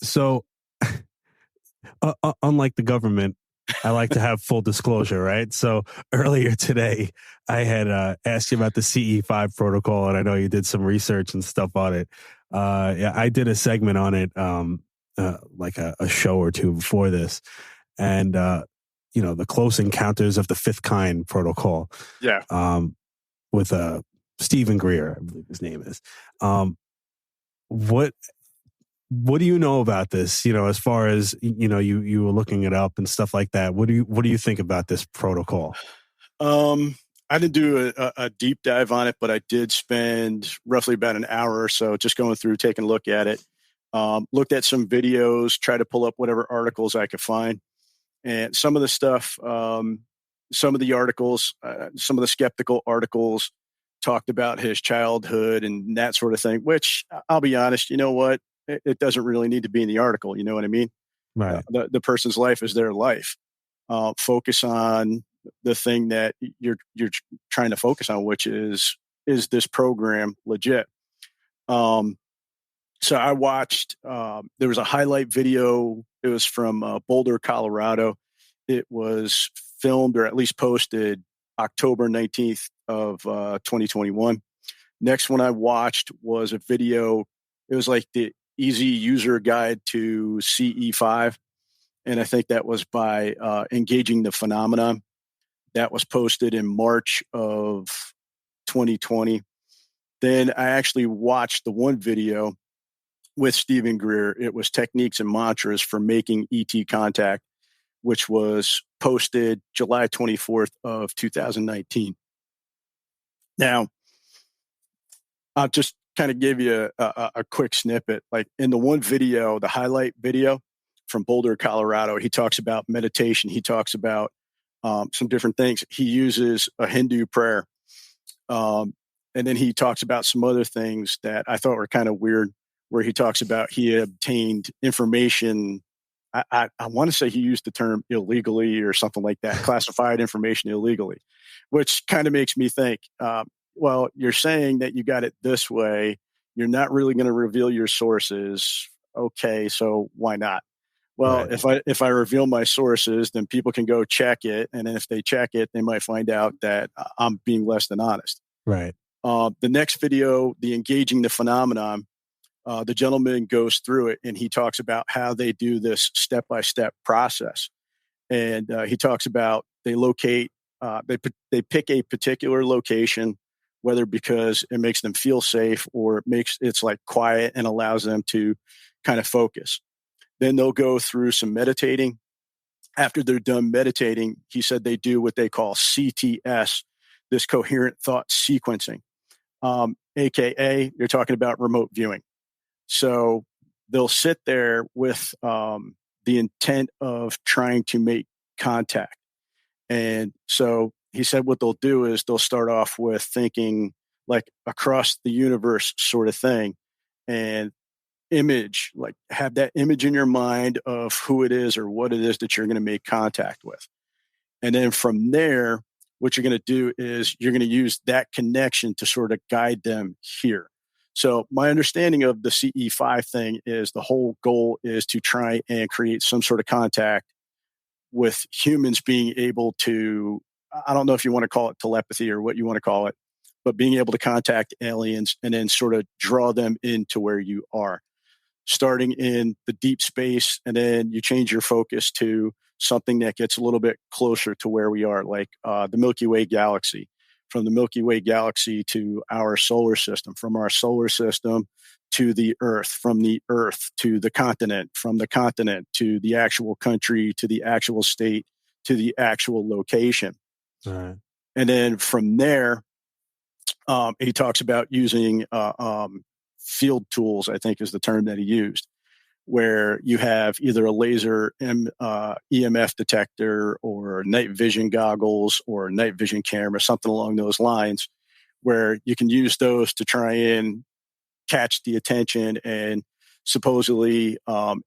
So unlike the government, I like to have full disclosure, right? So earlier today, I had asked you about the CE5 protocol, and I know you did some research and stuff on it. Yeah, I did a segment on it, like a show or two before this, and the Close Encounters of the Fifth Kind protocol. Yeah. With Stephen Greer, I believe his name is. What do you know about this? As far as you were looking it up and stuff like that. What do you think about this protocol? I didn't do a deep dive on it, but I did spend roughly about an hour or so just going through, taking a look at it. Looked at some videos, tried to pull up whatever articles I could find, and some of the stuff. Some of the articles, some of the skeptical articles talked about his childhood and that sort of thing, which I'll be honest, you know what? It doesn't really need to be in the article. You know what I mean? Right. The person's life is their life. Focus on, the thing that you're trying to focus on, which is this program legit? So I watched, there was a highlight video. It was from Boulder, Colorado. It was filmed, or at least posted, October 19th of 2021. Next one I watched was a video. It was like the easy user guide to CE5. And I think that was by Engaging the Phenomenon. That was posted in March of 2020. Then I actually watched the one video with Stephen Greer. It was Techniques and Mantras for Making ET Contact, which was posted July 24th of 2019. Now, I'll just kind of give you a quick snippet. Like in the one video, the highlight video from Boulder, Colorado, he talks about meditation. He talks about some different things. He uses a Hindu prayer. And then he talks about some other things that I thought were kind of weird, where he talks about he obtained information. I want to say he used the term illegally or something like that, classified information illegally, which kind of makes me think, well, you're saying that you got it this way. You're not really going to reveal your sources. Okay, so why not? Well, right. if I reveal my sources, then people can go check it. And then if they check it, they might find out that I'm being less than honest. Right. The next video, the Engaging the Phenomenon, the gentleman goes through it and he talks about how they do this step-by-step process. And he talks about they locate, they pick a particular location, whether because it makes them feel safe or it's like quiet and allows them to kind of focus. Then they'll go through some meditating. After they're done meditating, he said they do what they call CTS, this coherent thought sequencing, AKA you're talking about remote viewing. So they'll sit there with the intent of trying to make contact. And so he said what they'll do is they'll start off with thinking like across the universe sort of thing, and image, like have that image in your mind of who it is or what it is that you're going to make contact with. And then from there, what you're going to do is you're going to use that connection to sort of guide them here. So my understanding of the CE5 thing is the whole goal is to try and create some sort of contact with humans being able to, I don't know if you want to call it telepathy or what you want to call it, but being able to contact aliens and then sort of draw them into where you are, starting in the deep space. And then you change your focus to something that gets a little bit closer to where we are, like the Milky Way galaxy. From the Milky Way galaxy to our solar system, from our solar system to the Earth, from the Earth to the continent, from the continent to the actual country, to the actual state, to the actual location. Right. And then from there, he talks about using field tools, I think is the term that he used, where you have either a laser EMF detector or night vision goggles or night vision camera, something along those lines, where you can use those to try and catch the attention and supposedly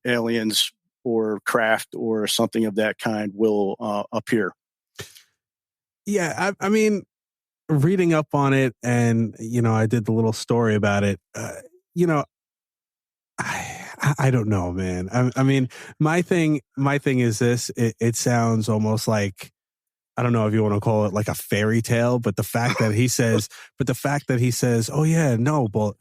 aliens or craft or something of that kind will appear. Yeah, I mean, reading up on it, and I did the little story about it. I don't know, man. I mean, my thing is this. It sounds almost like, I don't know if you want to call it like a fairy tale, but the fact that he says, oh yeah, no, but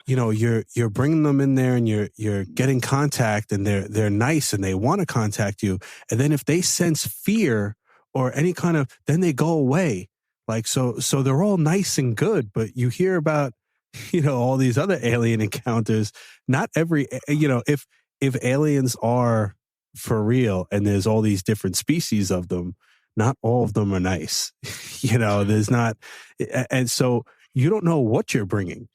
you're bringing them in there and you're getting contact, and they're nice and they want to contact you, and then if they sense fear or any kind of, then they go away. Like so they're all nice and good, but you hear about all these other alien encounters. Not every, if aliens are for real and there's all these different species of them, not all of them are nice. There's not, and so you don't know what you're bringing.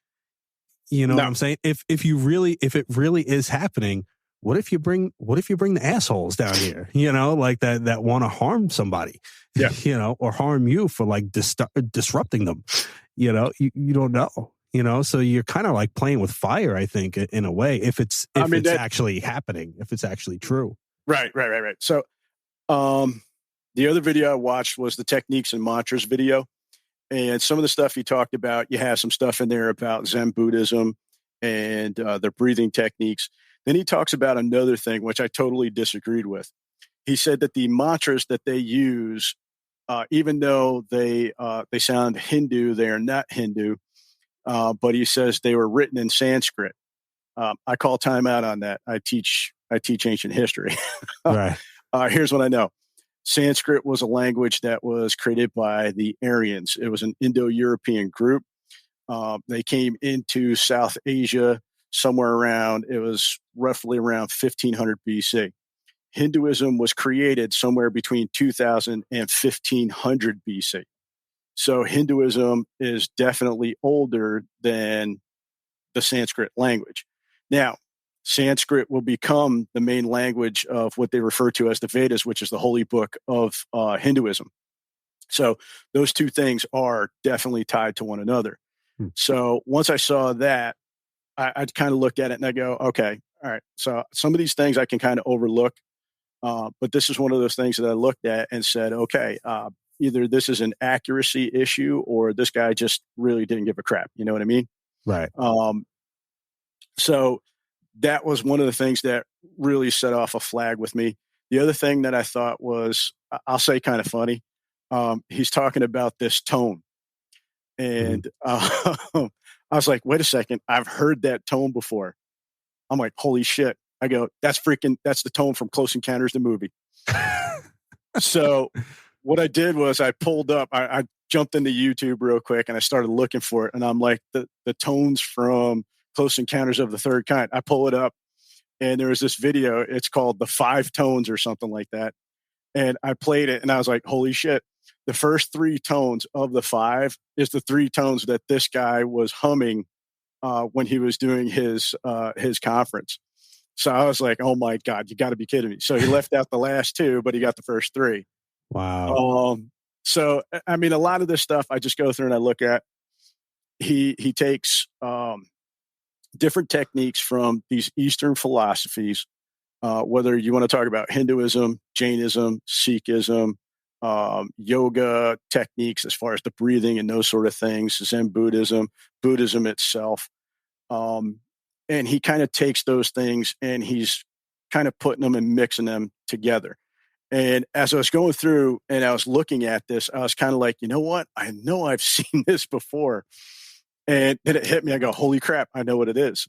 You know what I'm saying? If it really is happening, what if you bring the assholes down here? Like that want to harm somebody. Yeah. Or harm you for like disrupting them. You don't know. So you're kind of like playing with fire, I think, in a way, if it's actually happening, if it's actually true. Right. So, The other video I watched was the techniques and mantras video. And some of the stuff he talked about, you have some stuff in there about Zen Buddhism and their breathing techniques. Then he talks about another thing, which I totally disagreed with. He said that the mantras that they use, even though they sound Hindu, they are not Hindu. But he says they were written in Sanskrit. I call time out on that. I teach ancient history. Right. Here's what I know. Sanskrit was a language that was created by the Aryans. It was an Indo-European group. They came into South Asia somewhere around, it was roughly around 1500 BC. Hinduism was created somewhere between 2000 and 1500 BC. So Hinduism is definitely older than the Sanskrit language. Now, Sanskrit will become the main language of what they refer to as the Vedas, which is the holy book of Hinduism. So those two things are definitely tied to one another. So once I saw that, I kind of looked at it and I go, okay, all right. So some of these things I can kind of overlook, but this is one of those things that I looked at and said, okay, either this is an accuracy issue or this guy just really didn't give a crap. You know what I mean? Right. So that was one of the things that really set off a flag with me. The other thing that I thought was, I'll say kind of funny. He's talking about this tone. And I was like, wait a second, I've heard that tone before. I'm like, holy shit. I go, that's the tone from Close Encounters, the movie. So what I did was I pulled up, I jumped into YouTube real quick and I started looking for it. And I'm like, the tones from Close Encounters of the Third Kind. I pull it up and there was this video. It's called The 5 Tones or something like that. And I played it and I was like, holy shit. The first 3 tones of the 5 is the 3 tones that this guy was humming when he was doing his conference. So I was like, oh my God, you got to be kidding me. So he left out the last 2, but he got the first 3. Wow. So, I mean, a lot of this stuff I just go through and I look at. He takes different techniques from these Eastern philosophies, whether you want to talk about Hinduism, Jainism, Sikhism, yoga techniques as far as the breathing and those sort of things, Zen Buddhism, Buddhism itself. And he kind of takes those things and he's kind of putting them and mixing them together. And as I was going through and I was looking at this, I was kind of like, you know what? I know I've seen this before. And then it hit me. I go, holy crap, I know what it is.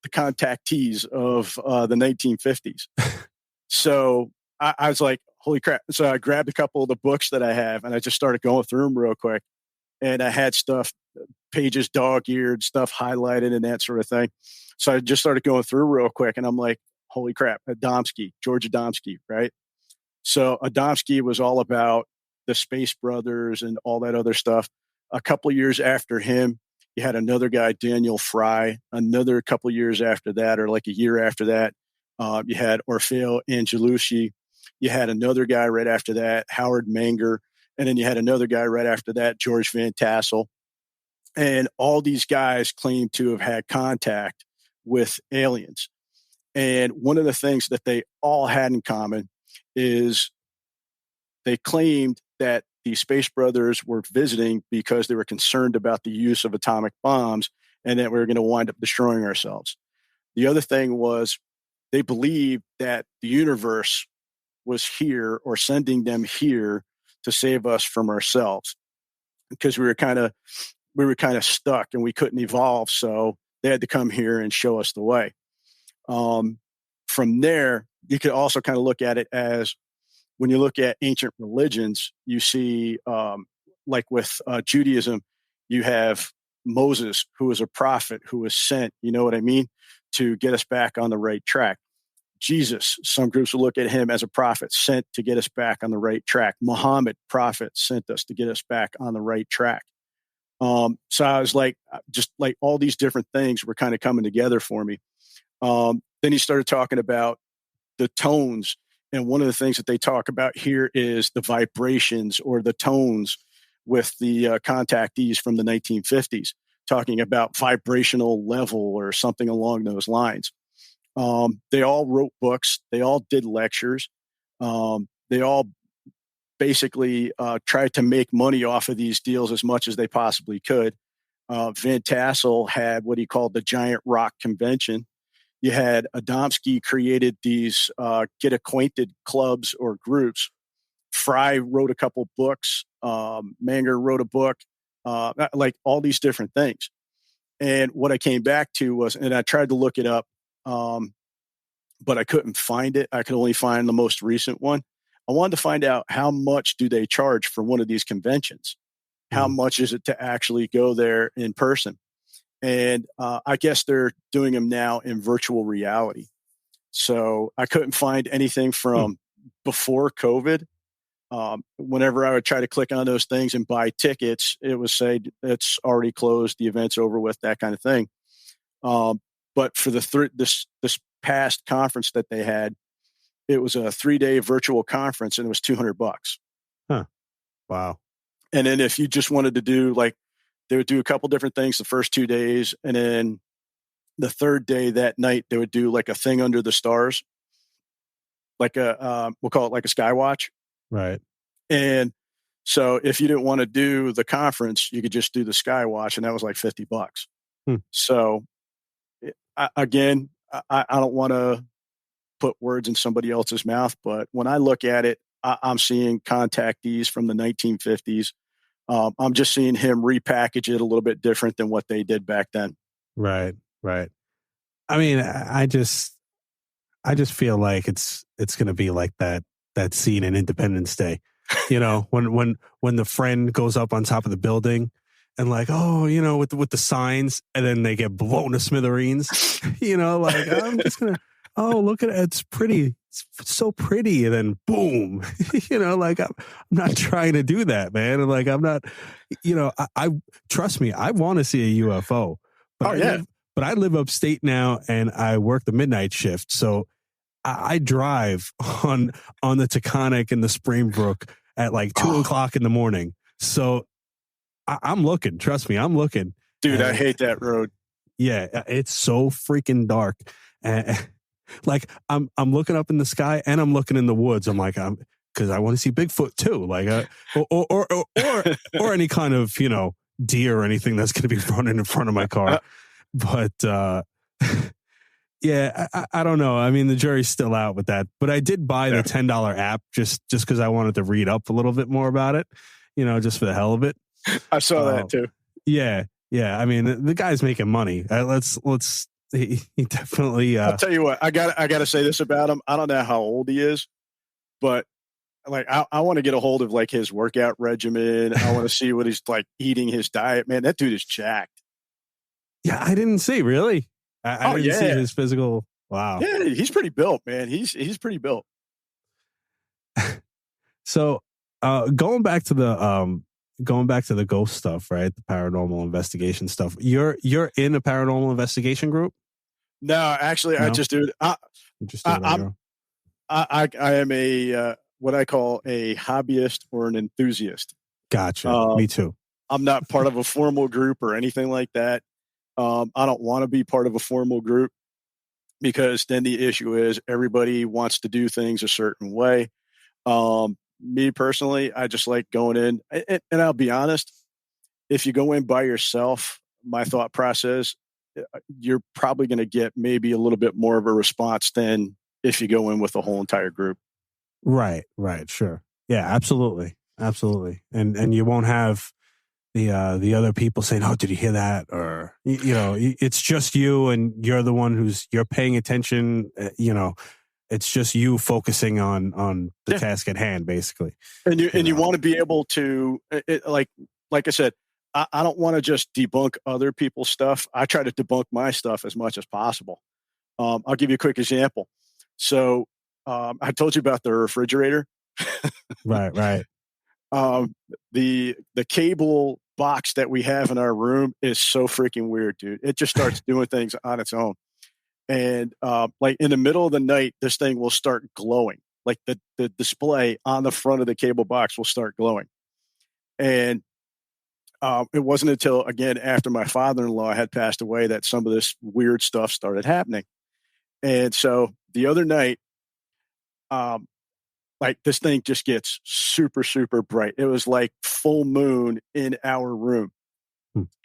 The contactees of the 1950s. So I was like, holy crap. So I grabbed a couple of the books that I have and I just started going through them real quick. And I had stuff, pages dog-eared, stuff highlighted and that sort of thing. So I just started going through real quick and I'm like, holy crap, George Adamski, right? So Adamski was all about the Space Brothers and all that other stuff. A couple of years after him, you had another guy, Daniel Fry. Another couple of years after that, or like a year after that, you had Orfeo Angelucci. You had another guy right after that, Howard Menger. And then you had another guy right after that, George Van Tassel. And all these guys claim to have had contact with aliens. And one of the things that they all had in common is they claimed that the Space Brothers were visiting because they were concerned about the use of atomic bombs and that we were going to wind up destroying ourselves. The other thing was they believed that the universe was here or sending them here to save us from ourselves because we were kind of stuck and we couldn't evolve. So they had to come here and show us the way. From there, you could also kind of look at it as when you look at ancient religions, you see, like with Judaism, you have Moses, who was a prophet, who was sent, you know what I mean, to get us back on the right track. Jesus, some groups will look at him as a prophet sent to get us back on the right track. Muhammad, prophet, sent us to get us back on the right track. So I was like, just like all these different things were kind of coming together for me. Then he started talking about the tones. And one of the things that they talk about here is the vibrations or the tones with the contactees from the 1950s, talking about vibrational level or something along those lines. They all wrote books. They all did lectures. They all basically tried to make money off of these deals as much as they possibly could. Van Tassel had what he called the Giant Rock Convention. You had Adamski created these get acquainted clubs or groups. Fry wrote a couple books. Manger wrote a book, like all these different things. And what I came back to was, and I tried to look it up, but I couldn't find it. I could only find the most recent one. I wanted to find out how much do they charge for one of these conventions? How much is it to actually go there in person? And I guess they're doing them now in virtual reality. So I couldn't find anything from before COVID. Whenever I would try to click on those things and buy tickets, it would say it's already closed, the event's over with, that kind of thing. But for this past conference that they had, it was a 3-day virtual conference, and it was $200. Huh. Wow. And then if you just wanted to do, like, they would do a couple different things the first 2 days, and then the third day that night they would do like a thing under the stars, like we'll call it like a Skywatch. Right. And so if you didn't want to do the conference, you could just do the Skywatch, and that was like $50. So again, I don't want to put words in somebody else's mouth, but when I look at it, I'm seeing contactees from the 1950s. I'm just seeing him repackage it a little bit different than what they did back then. Right. Right. I mean, I just feel like it's going to be like that scene in Independence Day, you know, when the friend goes up on top of the building and like, oh, you know, with the signs, and then they get blown to smithereens, you know, like, I'm just going to, oh, look at it. It's pretty. It's so pretty. And then boom, you know, like I'm not trying to do that, man. And like, I'm not, you know, I trust me, I want to see a UFO, but I live upstate now and I work the midnight shift. So I drive on the Taconic and the Springbrook at like 2:00 in the morning. So I'm looking, trust me, I'm looking. Dude, I hate that road. Yeah. It's so freaking dark. Like I'm looking up in the sky and I'm looking in the woods. I'm like, because I want to see Bigfoot too, like, or any kind of, you know, deer or anything that's going to be running in front of my car. But yeah, I don't know. I mean, the jury's still out with that. But I did buy the $10 app just because I wanted to read up a little bit more about it, you know, just for the hell of it. I saw that too. Yeah. I mean, the guy's making money. He definitely. I'll tell you what. I got to say this about him. I don't know how old he is, but like I want to get a hold of like his workout regimen. I want to see what he's like eating, his diet. Man, that dude is jacked. Yeah, I didn't see really. I didn't see his physical. Wow. Yeah, he's pretty built, man. He's pretty built. So, going back to the ghost stuff, right? The paranormal investigation stuff. You're in a paranormal investigation group? No, actually, no? I just do it. I am a what I call a hobbyist or an enthusiast. Gotcha. Me too. I'm not part of a formal group or anything like that. I don't want to be part of a formal group because then the issue is everybody wants to do things a certain way. Me personally, I just like going in, and I'll be honest, if you go in by yourself, my thought process, you're probably going to get maybe a little bit more of a response than if you go in with the whole entire group. Right. Sure. Yeah, absolutely. And you won't have the other people saying, oh, did you hear that? Or, you know, it's just you and you're the one you're paying attention, you know. It's just you focusing on the task at hand, basically. And you want to be able to, like I said, I don't want to just debunk other people's stuff. I try to debunk my stuff as much as possible. I'll give you a quick example. So I told you about the refrigerator. Right. The cable box that we have in our room is so freaking weird, dude. It just starts doing things on its own. And like in the middle of the night, this thing will start glowing. Like the display on the front of the cable box will start glowing. And it wasn't until, again, after my father-in-law had passed away that some of this weird stuff started happening. And so the other night, like this thing just gets super, super bright. It was like full moon in our room.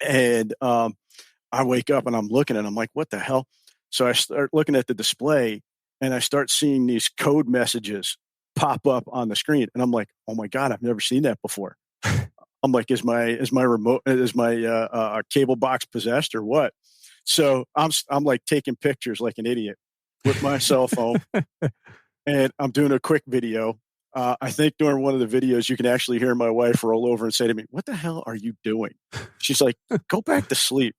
And I wake up and I'm looking and I'm like, what the hell? So I start looking at the display and I start seeing these code messages pop up on the screen. And I'm like, oh my God, I've never seen that before. I'm like, is my cable box possessed or what? So I'm like taking pictures like an idiot with my cell phone. And I'm doing a quick video. I think during one of the videos, you can actually hear my wife roll over and say to me, what the hell are you doing? She's like, go back to sleep.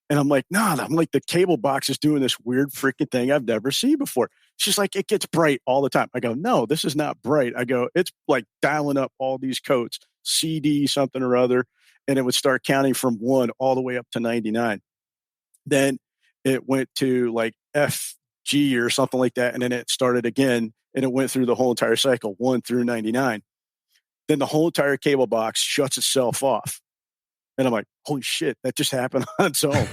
And I'm like, nah, I'm like, the cable box is doing this weird freaking thing I've never seen before. She's like, it gets bright all the time. I go, no, this is not bright. I go, it's like dialing up all these codes, CD something or other. And it would start counting from 1 all the way up to 99. Then it went to like FG or something like that. And then it started again and it went through the whole entire cycle, 1 through 99. Then the whole entire cable box shuts itself off. And I'm like, holy shit, that just happened on its own.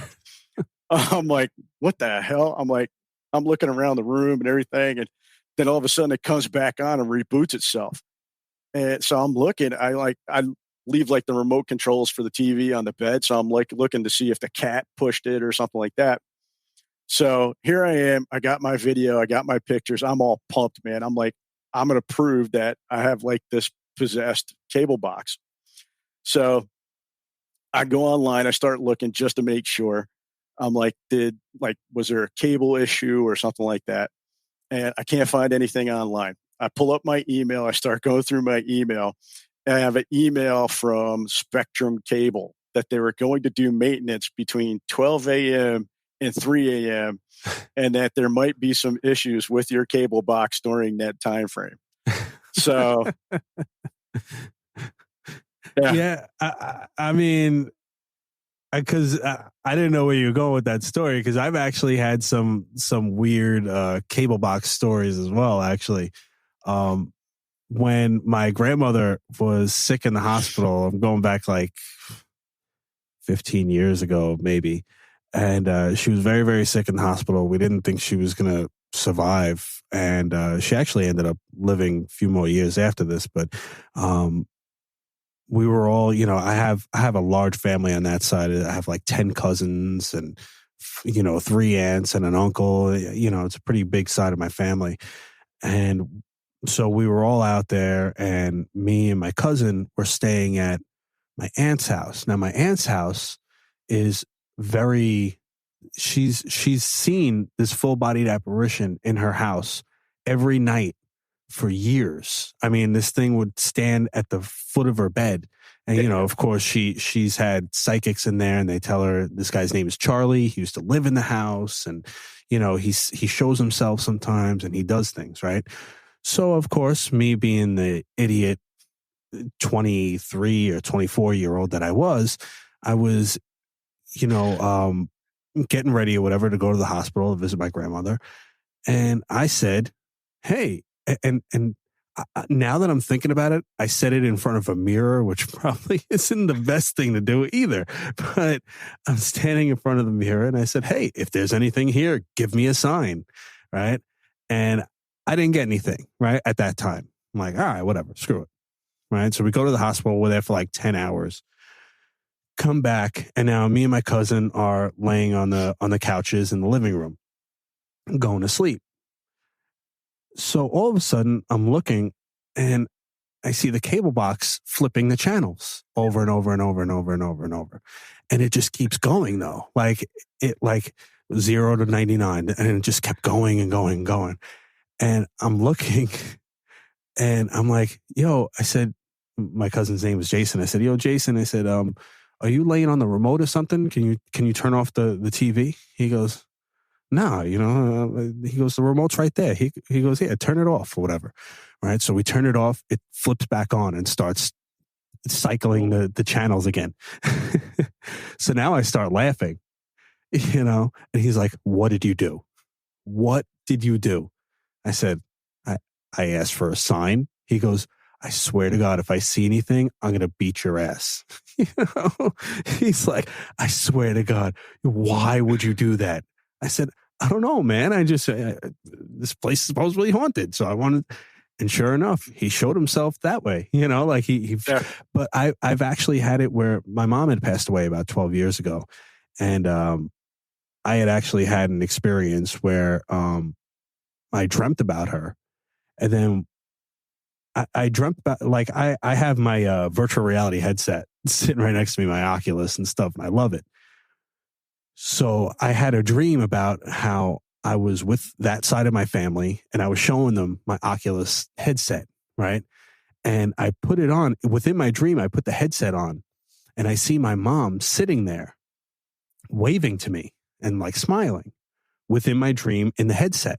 I'm like, what the hell? I'm like, I'm looking around the room and everything. And then all of a sudden it comes back on and reboots itself. And so I'm looking, I leave like the remote controls for the TV on the bed. So I'm like looking to see if the cat pushed it or something like that. So here I am. I got my video. I got my pictures. I'm all pumped, man. I'm like, I'm going to prove that I have like this possessed cable box. So I go online. I start looking just to make sure. I'm like, was there a cable issue or something like that? And I can't find anything online. I pull up my email. I start going through my email. And I have an email from Spectrum Cable that they were going to do maintenance between 12 a.m. and 3 a.m. and that there might be some issues with your cable box during that time frame. So, yeah, I mean, because I didn't know where you were going with that story, because I've actually had some weird cable box stories as well, actually. When my grandmother was sick in the hospital, I'm going back like 15 years ago, maybe. And she was very, very sick in the hospital. We didn't think she was going to survive. And she actually ended up living a few more years after this. But we were all, I have a large family on that side. I have like 10 cousins and, 3 aunts and an uncle. It's a pretty big side of my family. And so we were all out there, and me and my cousin were staying at my aunt's house. Now, my aunt's house is she's seen this full-bodied apparition in her house every night for years. I mean, this thing would stand at the foot of her bed. And, of course, she's had psychics in there, and they tell her this guy's name is Charlie. He used to live in the house, and, he shows himself sometimes, and he does things, right? So, of course, me being the idiot 23 or 24-year-old that I was, getting ready or whatever to go to the hospital to visit my grandmother. And I said, hey, and now that I'm thinking about it, I said it in front of a mirror, which probably isn't the best thing to do either. But I'm standing in front of the mirror and I said, hey, if there's anything here, give me a sign, right? And I didn't get anything, right, at that time. I'm like, all right, whatever, screw it, right? So we go to the hospital. We're there for like 10 hours. Come back, and now me and my cousin are laying on the couches in the living room, going to sleep. So all of a sudden, I'm looking, and I see the cable box flipping the channels over and over and over and over and over and over, and it just keeps going though, like 0 to 99, and it just kept going and going and going. And I'm looking, and I'm like, yo, I said, my cousin's name was Jason. I said, yo, Jason, I said, are you laying on the remote or something? Can you turn off the TV? He goes, no, he goes, the remote's right there. He goes, yeah, turn it off or whatever. Right. So we turn it off. It flips back on and starts cycling the channels again. So now I start laughing, and he's like, what did you do? What did you do? I said, I asked for a sign. He goes, I swear to God, if I see anything, I'm going to beat your ass. He's like, I swear to God, why would you do that? I said, I don't know, man. I just, this place is supposedly haunted. So I wanted, And sure enough, he showed himself that way, like but I've actually had it where my mom had passed away about 12 years ago. And, I had actually had an experience where, I dreamt about her, and then I dreamt about, like, I have my, virtual reality headset sitting right next to me, my Oculus and stuff, and I love it. So I had a dream about how I was with that side of my family and I was showing them my Oculus headset, right? And I put it on within my dream. I put the headset on and I see my mom sitting there waving to me and like smiling within my dream in the headset.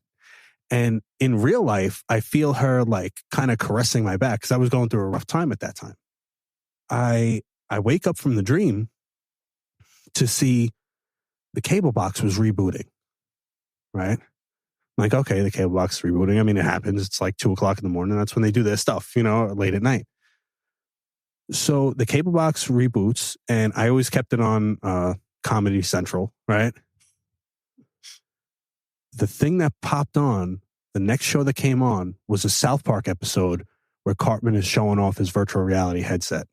And in real life, I feel her like kind of caressing my back because I was going through a rough time at that time. I wake up from the dream to see the cable box was rebooting. Right? Like, okay, the cable box is rebooting. I mean, it happens. It's like 2:00 in the morning. That's when they do their stuff, late at night. So the cable box reboots, and I always kept it on Comedy Central, right? The thing that popped on, the next show that came on was a South Park episode where Cartman is showing off his virtual reality headset.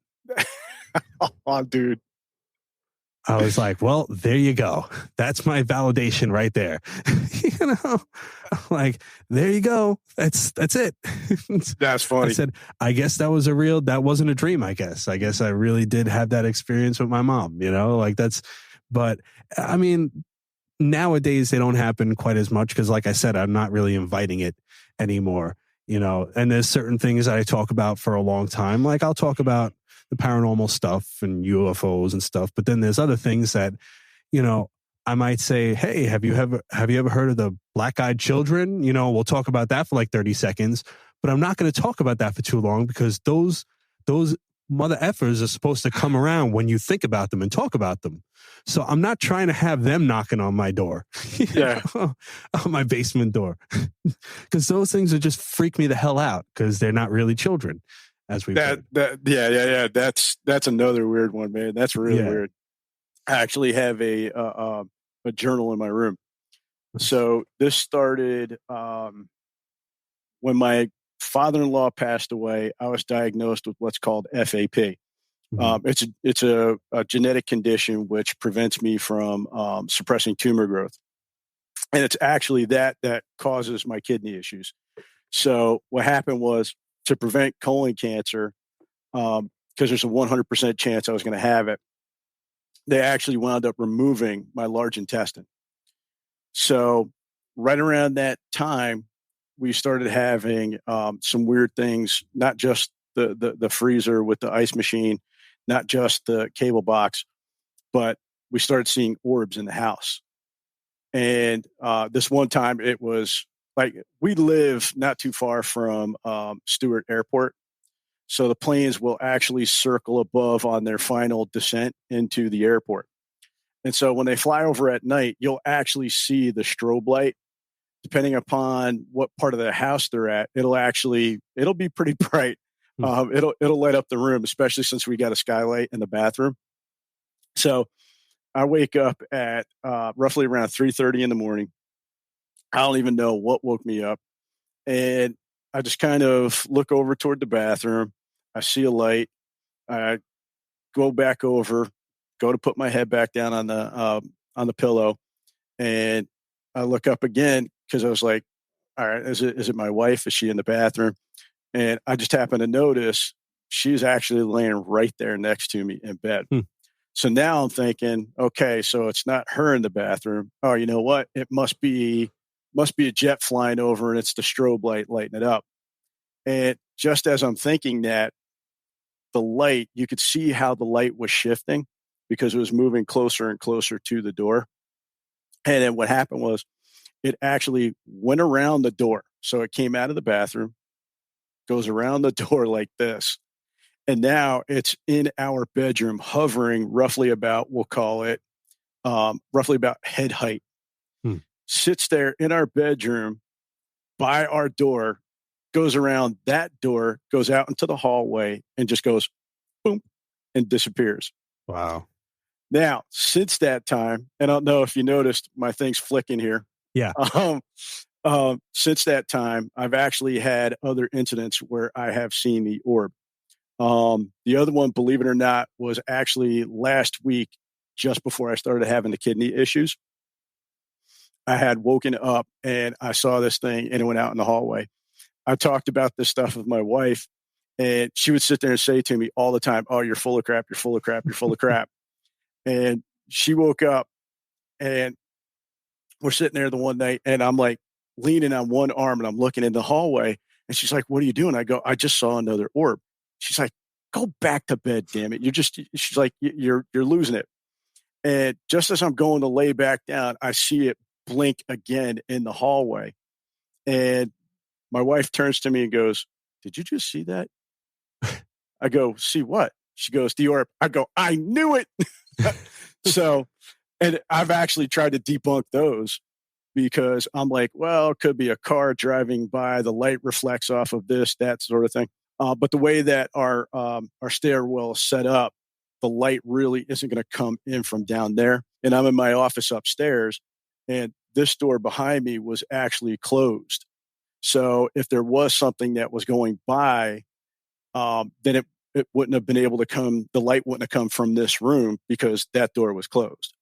Oh, dude. I was like, well, there you go. That's my validation right there. Like, there you go. That's it. That's funny. I said, I guess that wasn't a dream, I guess. I guess I really did have that experience with my mom, but I mean, nowadays they don't happen quite as much because, like I said, I'm not really inviting it anymore, and there's certain things I talk about for a long time. Like I'll talk about the paranormal stuff and UFOs and stuff. But then there's other things that, I might say, hey, have you ever heard of the black-eyed children? We'll talk about that for like 30 seconds, but I'm not going to talk about that for too long because those mother effers are supposed to come around when you think about them and talk about them. So I'm not trying to have them knocking on my door, on my basement door, because those things would just freak me the hell out because they're not really children. As we yeah. That's another weird one, man. That's really weird. I actually have a journal in my room. So this started when my father-in-law passed away. I was diagnosed with what's called FAP. Mm-hmm. It's a genetic condition which prevents me from suppressing tumor growth, and it's actually that causes my kidney issues. So what happened was, to prevent colon cancer, because there's a 100% chance I was going to have it, they actually wound up removing my large intestine. So right around that time, we started having some weird things, not just the freezer with the ice machine, not just the cable box, but we started seeing orbs in the house. And this one time it was, like, we live not too far from Stewart Airport. So the planes will actually circle above on their final descent into the airport. And so when they fly over at night, you'll actually see the strobe light. Depending upon what part of the house they're at, it'll be pretty bright. It'll light up the room, especially since we got a skylight in the bathroom. So I wake up at roughly around 3:30 in the morning. I don't even know what woke me up. And I just kind of look over toward the bathroom. I see a light. I go back over, go to put my head back down on the pillow. And I look up again because I was like, all right, is it my wife? Is she in the bathroom? And I just happened to notice she's actually laying right there next to me in bed. So now I'm thinking, okay, so it's not her in the bathroom. Oh, you know what? It must be a jet flying over and it's the strobe light lighting it up. And just as I'm thinking that, the light, you could see how the light was shifting because it was moving closer and closer to the door. And then what happened was it actually went around the door. So it came out of the bathroom, goes around the door like this. And now it's in our bedroom, hovering roughly about, we'll call it, roughly about head height. Sits there in our bedroom by our door, goes around that door, goes out into the hallway, and just goes boom and disappears. Wow. Now, since that time, and I don't know if you noticed my thing's flicking here. Yeah. Since that time, I've actually had other incidents where I have seen the orb. The other one, believe it or not, was actually last week, just before I started having the kidney issues. I had woken up and I saw this thing and it went out in the hallway. I talked about this stuff with my wife, and she would sit there and say to me all the time, "Oh, you're full of crap. You're full of crap. You're full of crap." And she woke up and we're sitting there the one night and I'm like leaning on one arm and I'm looking in the hallway and she's like, "What are you doing?" I go, "I just saw another orb." She's like, "Go back to bed, damn it. She's like, you're losing it." And just as I'm going to lay back down, I see it blink again in the hallway. And my wife turns to me and goes, "Did you just see that?" I go, "See what?" She goes, "The orb." I go, "I knew it." So, and I've actually tried to debunk those because I'm like, well, it could be a car driving by, the light reflects off of this, that sort of thing. But the way that our stairwell is set up, the light really isn't going to come in from down there. And I'm in my office upstairs, and this door behind me was actually closed. So if there was something that was going by, then it wouldn't have been able to come, the light wouldn't have come from this room because that door was closed.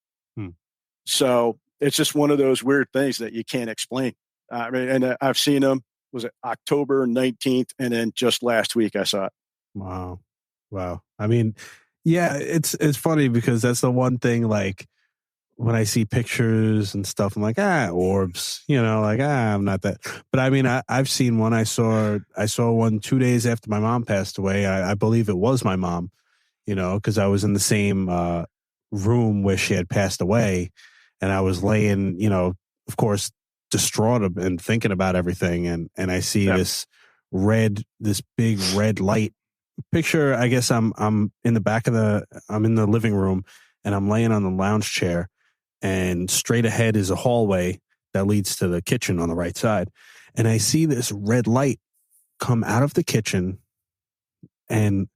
So it's just one of those weird things that you can't explain. I mean, and I've seen them, was it October 19th? And then just last week I saw it. Wow. I mean, yeah, it's funny because that's the one thing, like, when I see pictures and stuff, I'm like, orbs, I'm not that. But I mean, I've seen one. I saw one 2 days after my mom passed away. I believe it was my mom, because I was in the same room where she had passed away, and I was laying, of course, distraught and thinking about everything, and I see this big red light. Picture, I guess I'm in the I'm in the living room, and I'm laying on the lounge chair. And straight ahead is a hallway that leads to the kitchen on the right side. And I see this red light come out of the kitchen and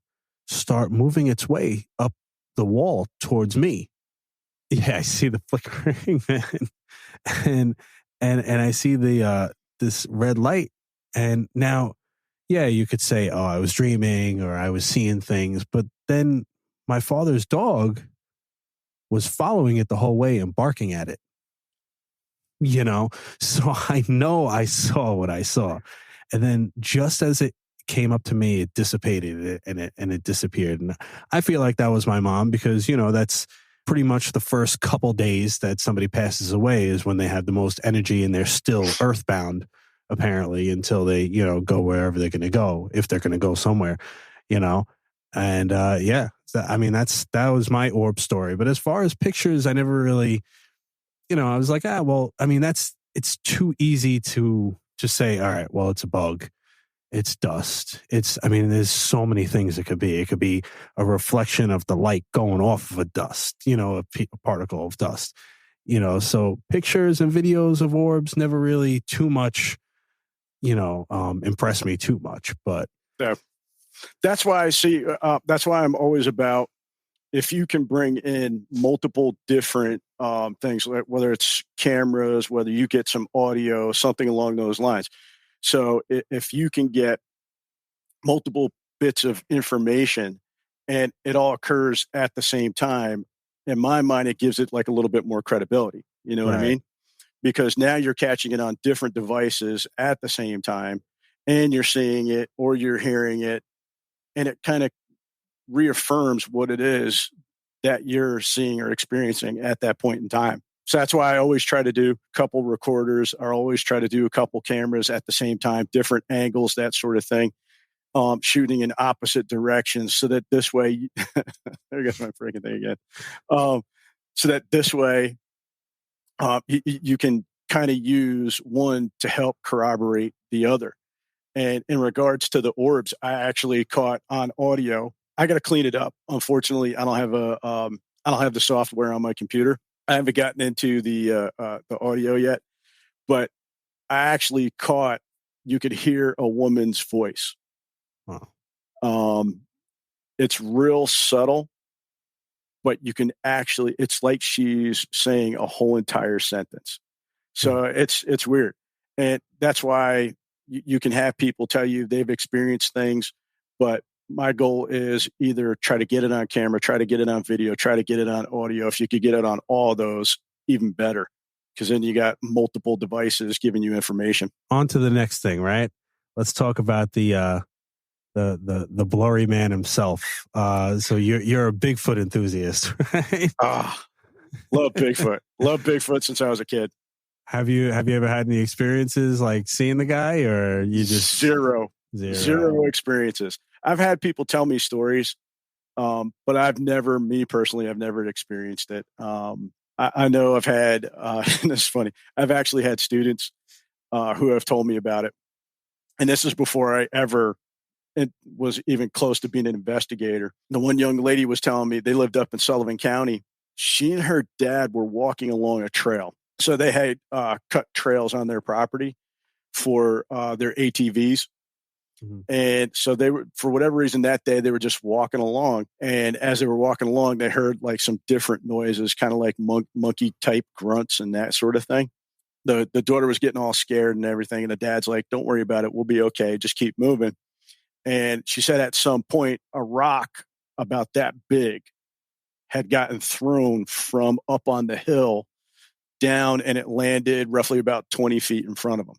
start moving its way up the wall towards me. Yeah, I see the flickering, man. And I see this red light. And now, yeah, you could say, "Oh, I was dreaming," or "I was seeing things." But then my father's dog was following it the whole way and barking at it, so I know I saw what I saw. And then just as it came up to me, it dissipated and it disappeared. And I feel like that was my mom because, that's pretty much the first couple days that somebody passes away is when they have the most energy and they're still earthbound, apparently, until they, go wherever they're going to go, if they're going to go somewhere, And yeah, I mean, that was my orb story. But as far as pictures, I never really, I was like, well, I mean, it's too easy to just say, all right, well, it's a bug. It's dust. There's so many things it could be. It could be a reflection of the light going off of a dust, a particle of dust, so pictures and videos of orbs never really too much, impress me too much, but. Yeah. That's why that's why I'm always about, if you can bring in multiple different things, like whether it's cameras, whether you get some audio, something along those lines. So if you can get multiple bits of information and it all occurs at the same time, in my mind, it gives it like a little bit more credibility. You know what I mean? Because now you're catching it on different devices at the same time, and you're seeing it or you're hearing it. And it kind of reaffirms what it is that you're seeing or experiencing at that point in time. So that's why I always try to do a couple recorders. I always try to do a couple cameras at the same time, different angles, that sort of thing, shooting in opposite directions so that this way, there goes my freaking thing again. So that this way you can kind of use one to help corroborate the other. And in regards to the orbs, I actually caught on audio. I got to clean it up. Unfortunately, I don't have the software on my computer. I haven't gotten into the audio yet, but I actually caught. You could hear a woman's voice. Wow. It's real subtle, but you can actually. It's like she's saying a whole entire sentence. So it's weird. And that's why you can have people tell you they've experienced things, but my goal is either try to get it on camera, try to get it on video, try to get it on audio. If you could get it on all those, even better, because then you got multiple devices giving you information. On to the next thing, right? Let's talk about the blurry man himself. So you're a Bigfoot enthusiast, right? Love Bigfoot. Love Bigfoot since I was a kid. Have you ever had any experiences like seeing the guy, or you just zero experiences? I've had people tell me stories, but I've never experienced it. I know I've had, and this is funny, I've actually had students who have told me about it. And this is before I ever was even close to being an investigator. The one young lady was telling me they lived up in Sullivan County. She and her dad were walking along a trail. So they had cut trails on their property for their ATVs. Mm-hmm. And so they were, for whatever reason that day, they were just walking along. And as they were walking along, they heard like some different noises, kind of like monkey type grunts and that sort of thing. The daughter was getting all scared and everything. And the dad's like, don't worry about it. We'll be okay. Just keep moving. And she said at some point, a rock about that big had gotten thrown from up on the hill down, and it landed roughly about 20 feet in front of them.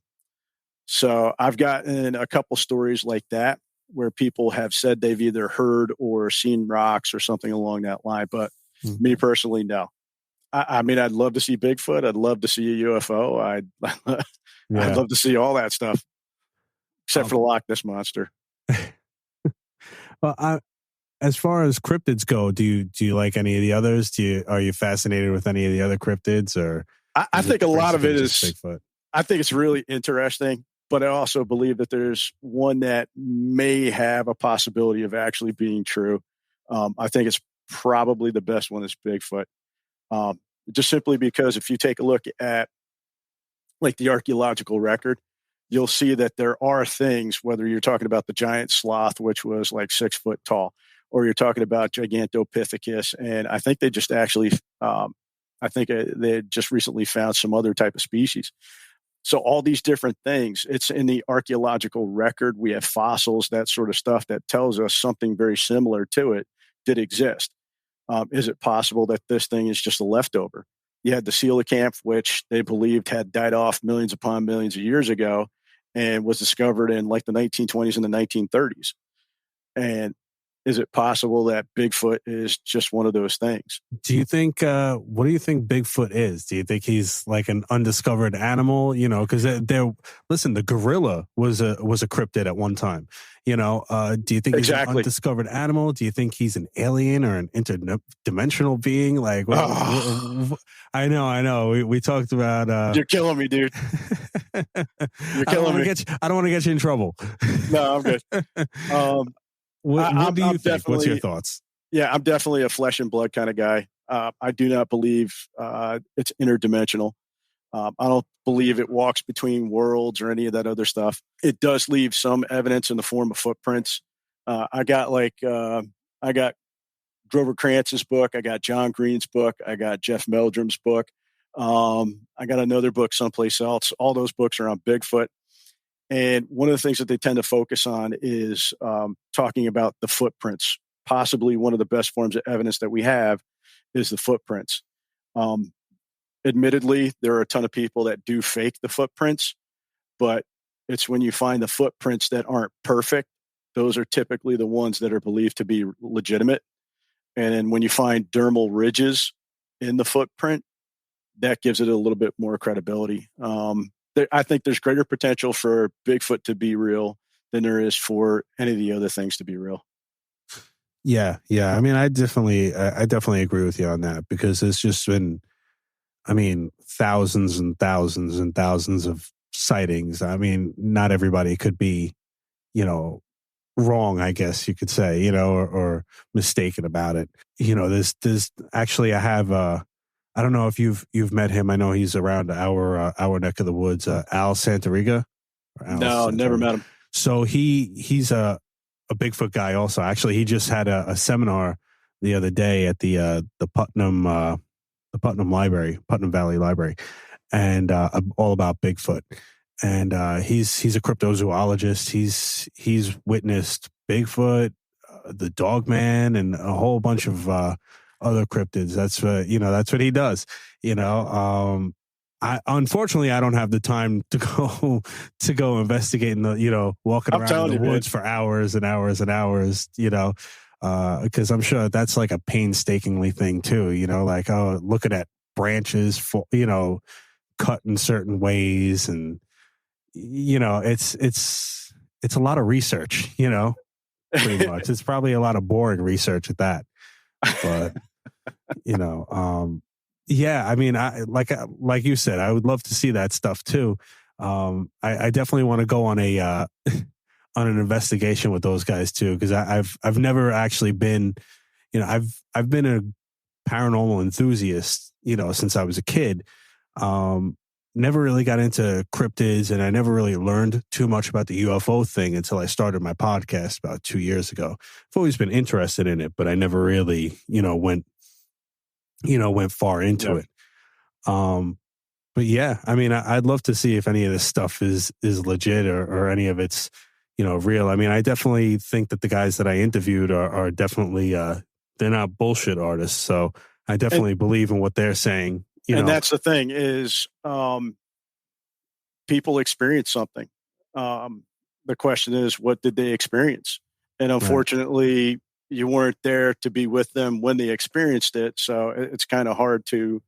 So I've gotten a couple stories like that where people have said they've either heard or seen rocks or something along that line. But me personally, no. I mean, I'd love to see Bigfoot. I'd love to see a UFO. I'd love to see all that stuff, except for the Loch Ness Monster. Well, as far as cryptids go, do you like any of the others? Are you fascinated with any of the other cryptids? Or I think a lot of it is Bigfoot? I think it's really interesting, but I also believe that there's one that may have a possibility of actually being true. I think it's probably the best one is Bigfoot. Just simply because if you take a look at like the archaeological record, you'll see that there are things, whether you're talking about the giant sloth, which was like 6 foot tall, or you're talking about Gigantopithecus. And I think they just actually, they just recently found some other type of species. So all these different things, it's in the archaeological record. We have fossils, that sort of stuff that tells us something very similar to it did exist. Is it possible that this thing is just a leftover? You had the coelacanth, which they believed had died off millions upon millions of years ago and was discovered in like the 1920s and the 1930s. And is it possible that Bigfoot is just one of those things? Do you think, what do you think Bigfoot is? Do you think he's like an undiscovered animal? You know, because listen, the gorilla was a cryptid at one time. You know, do you think he's an undiscovered animal? Do you think he's an alien or an interdimensional being? Like, I know. We talked about. You're killing me, dude. You're killing me. I don't want to get you in trouble. No, I'm good. What do you think? What's your thoughts? Yeah, I'm definitely a flesh and blood kind of guy. I do not believe it's interdimensional. I don't believe it walks between worlds or any of that other stuff. It does leave some evidence in the form of footprints. I got Grover Krantz's book. I got John Green's book. I got Jeff Meldrum's book. I got another book someplace else. All those books are on Bigfoot. And one of the things that they tend to focus on is talking about the footprints. Possibly one of the best forms of evidence that we have is the footprints. Admittedly, there are a ton of people that do fake the footprints, but it's when you find the footprints that aren't perfect, those are typically the ones that are believed to be legitimate. And then when you find dermal ridges in the footprint, that gives it a little bit more credibility. I think there's greater potential for Bigfoot to be real than there is for any of the other things to be real. Yeah. I mean, I definitely agree with you on that, because there's just been, thousands and thousands and thousands of sightings. I mean, not everybody could be, wrong, I guess you could say, or mistaken about it. There's actually, I have, I don't know if you've met him. I know he's around our neck of the woods. Al Santariga. No, never met him. So he's a Bigfoot guy also. Actually, he just had a seminar the other day at the Putnam Valley Library, and all about Bigfoot. and he's a cryptozoologist. He's witnessed Bigfoot, the Dogman, and a whole bunch of other cryptids. That's that's what he does. Unfortunately, I don't have the time to go investigate and walking around in the woods for hours and hours and hours. Because I'm sure that's like a painstakingly thing too. Like looking at branches for cut in certain ways, and it's a lot of research. Pretty much, it's probably a lot of boring research at that. But yeah, I mean, like you said, I would love to see that stuff too. I definitely want to go on on an investigation with those guys too, because I've never actually been, I've been a paranormal enthusiast, since I was a kid. Never really got into cryptids, and I never really learned too much about the UFO thing until I started my podcast about 2 years ago. I've always been interested in it, but I never really, went far into it. But yeah, I mean, I'd love to see if any of this stuff is legit or any of it's, real. I mean, I definitely think that the guys that I interviewed are definitely, they're not bullshit artists. So I definitely believe in what they're saying. That's the thing is, people experience something. The question is, what did they experience? And unfortunately, you weren't there to be with them when they experienced it. So it's kind of hard to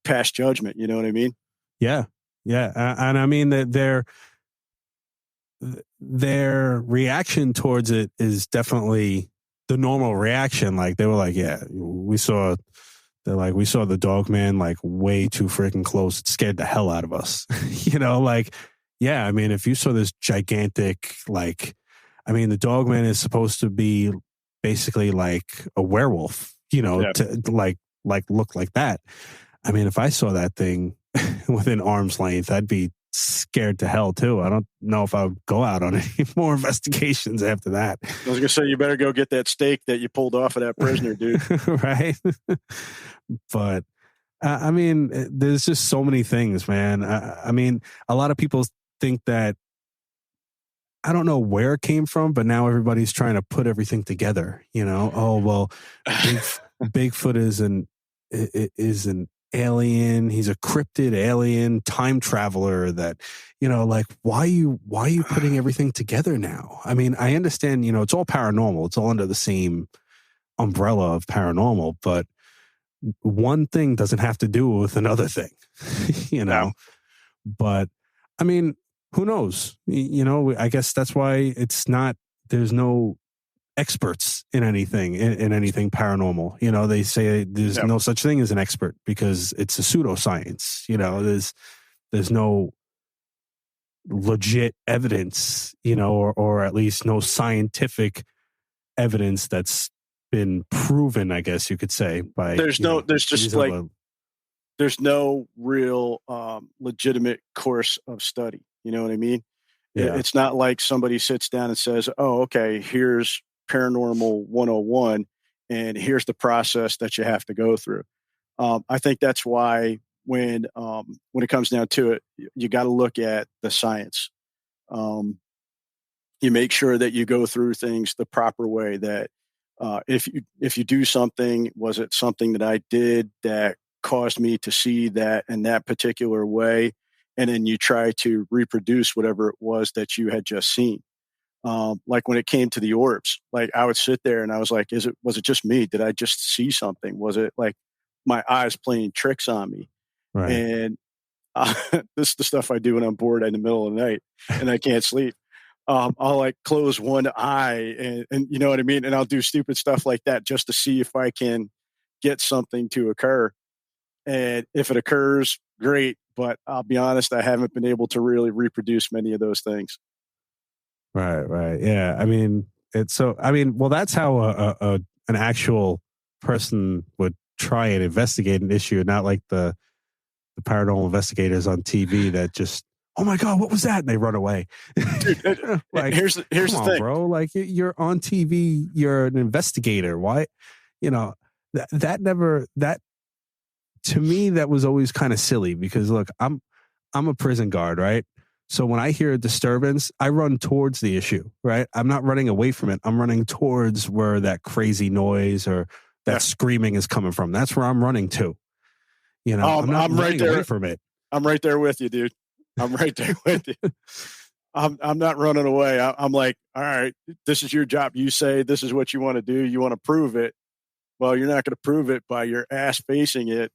pass judgment. You know what I mean? Yeah. Yeah. And I mean that their reaction towards it is definitely the normal reaction. Like they were like, yeah, we saw the Dogman like way too freaking close. It scared the hell out of us. Yeah, I mean, if you saw this gigantic, the Dogman is supposed to be basically like a werewolf, to look like that. I mean, if I saw that thing within arm's length, I'd be scared to hell too. I don't know if I would go out on any more investigations after that. I was gonna say, you better go get that steak that you pulled off of that prisoner, dude. Right. But I mean, there's just so many things, man. I mean, a lot of people think that, I don't know where it came from, but now everybody's trying to put everything together. Oh well, Bigfoot is an alien. He's a cryptid alien time traveler. That why are you putting everything together now? I mean, I understand. It's all paranormal. It's all under the same umbrella of paranormal, but one thing doesn't have to do with another thing. But I mean, who knows? I guess that's why there's no experts in anything, in anything paranormal. They say there's no such thing as an expert because it's a pseudoscience. There's no legit evidence, or at least no scientific evidence that's been proven, I guess you could say. There's no real legitimate course of study. You know what I mean? Yeah. It's not like somebody sits down and says, oh, okay, here's Paranormal 101, and here's the process that you have to go through. I think that's why when it comes down to it, you got to look at the science. You make sure that you go through things the proper way, that if you do something, was it something that I did that caused me to see that in that particular way? And then you try to reproduce whatever it was that you had just seen. Like when it came to the orbs, like I would sit there and I was like, was it just me? Did I just see something? Was it like my eyes playing tricks on me? Right. And this is the stuff I do when I'm bored in the middle of the night and I can't sleep. I'll like close one eye and you know what I mean? And I'll do stupid stuff like that just to see if I can get something to occur. And if it occurs, great. But I'll be honest, I haven't been able to really reproduce many of those things. Right. Yeah. I mean, well, that's how an actual person would try and investigate an issue, not like the paranormal investigators on TV that just, oh my God, what was that? And they run away. Dude, like, here's the thing, bro. Like you're on TV, you're an investigator. Why? That to me, that was always kind of silly because look, I'm a prison guard, right? So when I hear a disturbance, I run towards the issue, right? I'm not running away from it. I'm running towards where that crazy noise or that screaming is coming from. That's where I'm running to. You know, I'm not running away from it. I'm right there with you, dude. I'm right there with you. I'm not running away. I'm like, all right, this is your job. You say this is what you want to do. You want to prove it. Well, you're not going to prove it by your ass facing it.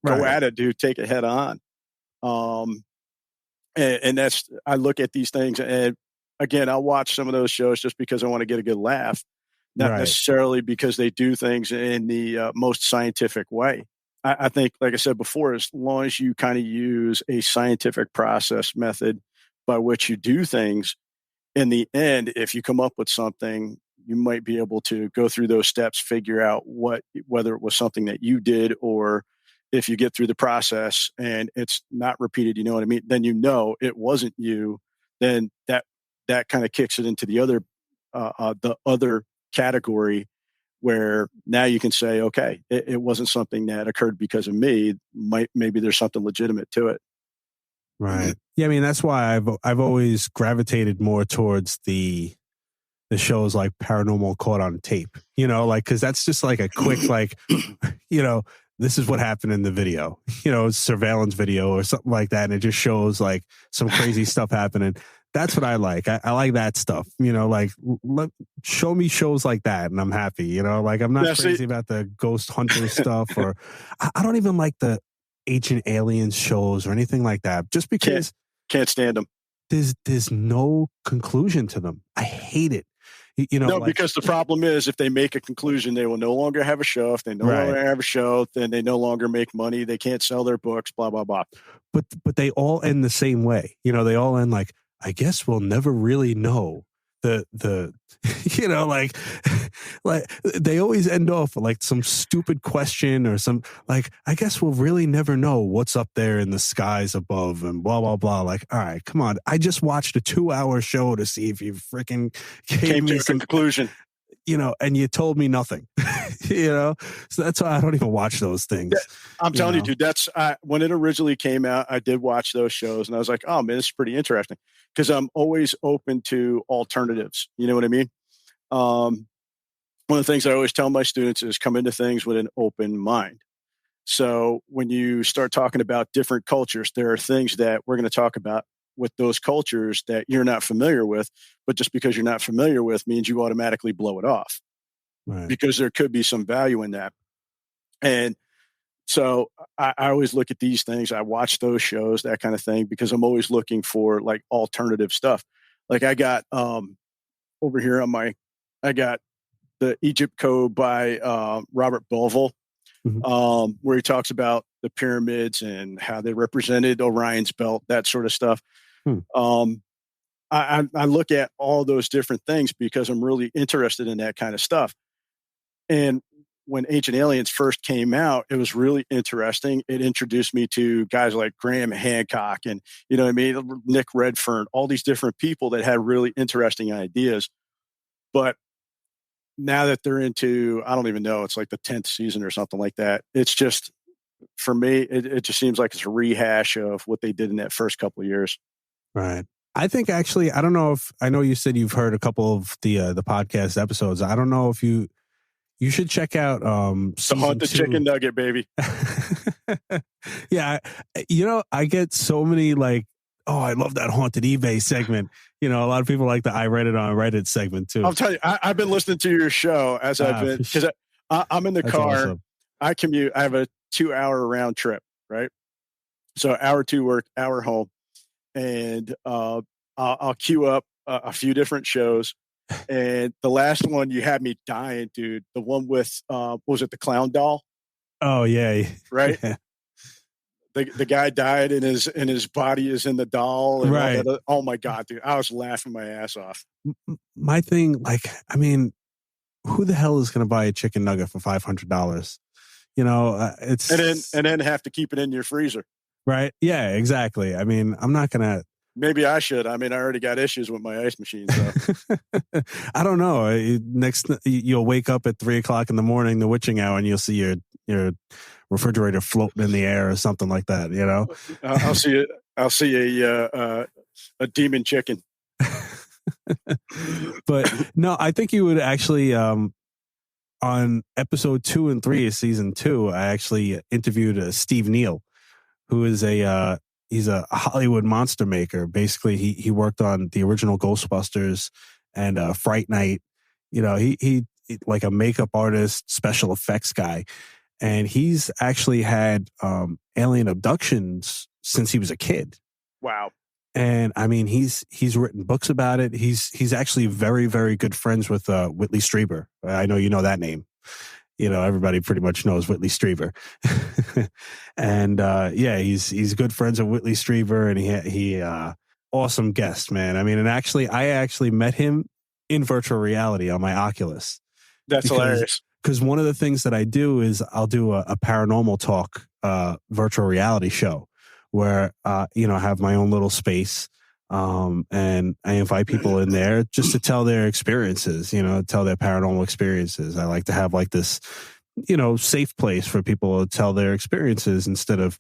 Go at it, dude. Take it head on. And that's, I look at these things, and again, I'll watch some of those shows just because I want to get a good laugh, not necessarily because they do things in the most scientific way. I think, like I said before, as long as you kind of use a scientific process method by which you do things, in the end, if you come up with something, you might be able to go through those steps, figure out whether it was something that you did, or if you get through the process and it's not repeated, you know what I mean? Then you know it wasn't you. Then that kind of kicks it into the other category, where now you can say, okay, it wasn't something that occurred because of me. Maybe there's something legitimate to it. Right. Yeah. I mean, that's why I've always gravitated more towards the shows like Paranormal Caught on Tape, you know, like, cause that's just like a quick, like, you know, this is what happened in the video, you know, surveillance video or something like that. And it just shows like some crazy stuff happening. That's what I like. I like that stuff, you know, like show me shows like that and I'm happy, you know, like I'm not crazy about the ghost hunter stuff, or I don't even like the ancient aliens shows or anything like that, just because can't stand them. There's no conclusion to them. I hate it. You know, because the problem is, if they make a conclusion, they will no longer have a show. If they no longer have a show, then they no longer make money. They can't sell their books, blah, blah, blah. But they all end the same way. You know, they all end like, I guess we'll never really know the you know, like they always end off with like some stupid question or some, like, I guess we'll really never know what's up there in the skies above and blah, blah, blah. Like, all right, come on. I just watched a 2-hour show to see if you freaking came to a conclusion, you know, and you told me nothing, you know? So that's why I don't even watch those things. I'm telling you, dude, that's when it originally came out, I did watch those shows and I was like, oh man, this is pretty interesting, because I'm always open to alternatives. You know what I mean? One of the things I always tell my students is come into things with an open mind. So when you start talking about different cultures, there are things that we're going to talk about with those cultures that you're not familiar with, but just because you're not familiar with means you automatically blow it off, because there could be some value in that. And so I always look at these things. I watch those shows, that kind of thing, because I'm always looking for like alternative stuff. Like I got over here I got the Egypt Code by Robert Belleville, where he talks about the pyramids and how they represented Orion's belt, that sort of stuff. I look at all those different things because I'm really interested in that kind of stuff. And when Ancient Aliens first came out, it was really interesting. It introduced me to guys like Graham Hancock and, you know what I mean, Nick Redfern, all these different people that had really interesting ideas. But now that they're into, I don't even know, it's like the 10th season or something like that. It's just, for me, it just seems like it's a rehash of what they did in that first couple of years. Right. I think actually, I don't know if, I know you said you've heard a couple of the podcast episodes. I don't know if you should check out the Haunted Chicken Nugget, baby. Yeah. You know, I get so many like, oh, I love that Haunted eBay segment. You know, a lot of people like the I Read It on Reddit segment too. I'll tell you, I've been listening to your show as I've been, because I'm in the car. Awesome. I commute. I have a 2-hour round trip, right? So hour to work, hour home. And I'll queue up a few different shows. And the last one, you had me dying, dude. The one with, was it the clown doll? Oh, yeah. Right? Yeah. The guy died and his body is in the doll. And right. Oh, my God, dude. I was laughing my ass off. My thing, like, I mean, who the hell is going to buy a chicken nugget for $500? You know, it's... And then have to keep it in your freezer. Right? Yeah, exactly. I mean, I'm not going to... Maybe I should. I mean, I already got issues with my ice machine. So. I don't know. Next, you'll wake up at 3:00 in the morning, the witching hour, and you'll see your refrigerator floating in the air or something like that. You know, I'll see it. I'll see a A demon chicken. But no, I think you would actually, on episode 2 and 3 of season 2, I actually interviewed Steve Neal, who is he's a Hollywood monster maker. Basically, he worked on the original Ghostbusters and Fright Night. You know, he like a makeup artist, special effects guy, and he's actually had alien abductions since he was a kid. Wow. And I mean, he's written books about it. He's actually very, very good friends with Whitley Strieber. I know you know that name. You know, everybody pretty much knows Whitley Strieber. And yeah, he's good friends with Whitley Strieber, and he awesome guest, man. I mean, and I actually met him in virtual reality on my Oculus. That's hilarious. Because one of the things that I do is I'll do a paranormal talk virtual reality show where you know, I have my own little space, and I invite people in there just to tell their experiences, you know, tell their paranormal experiences. I like to have like this, you know, safe place for people to tell their experiences instead of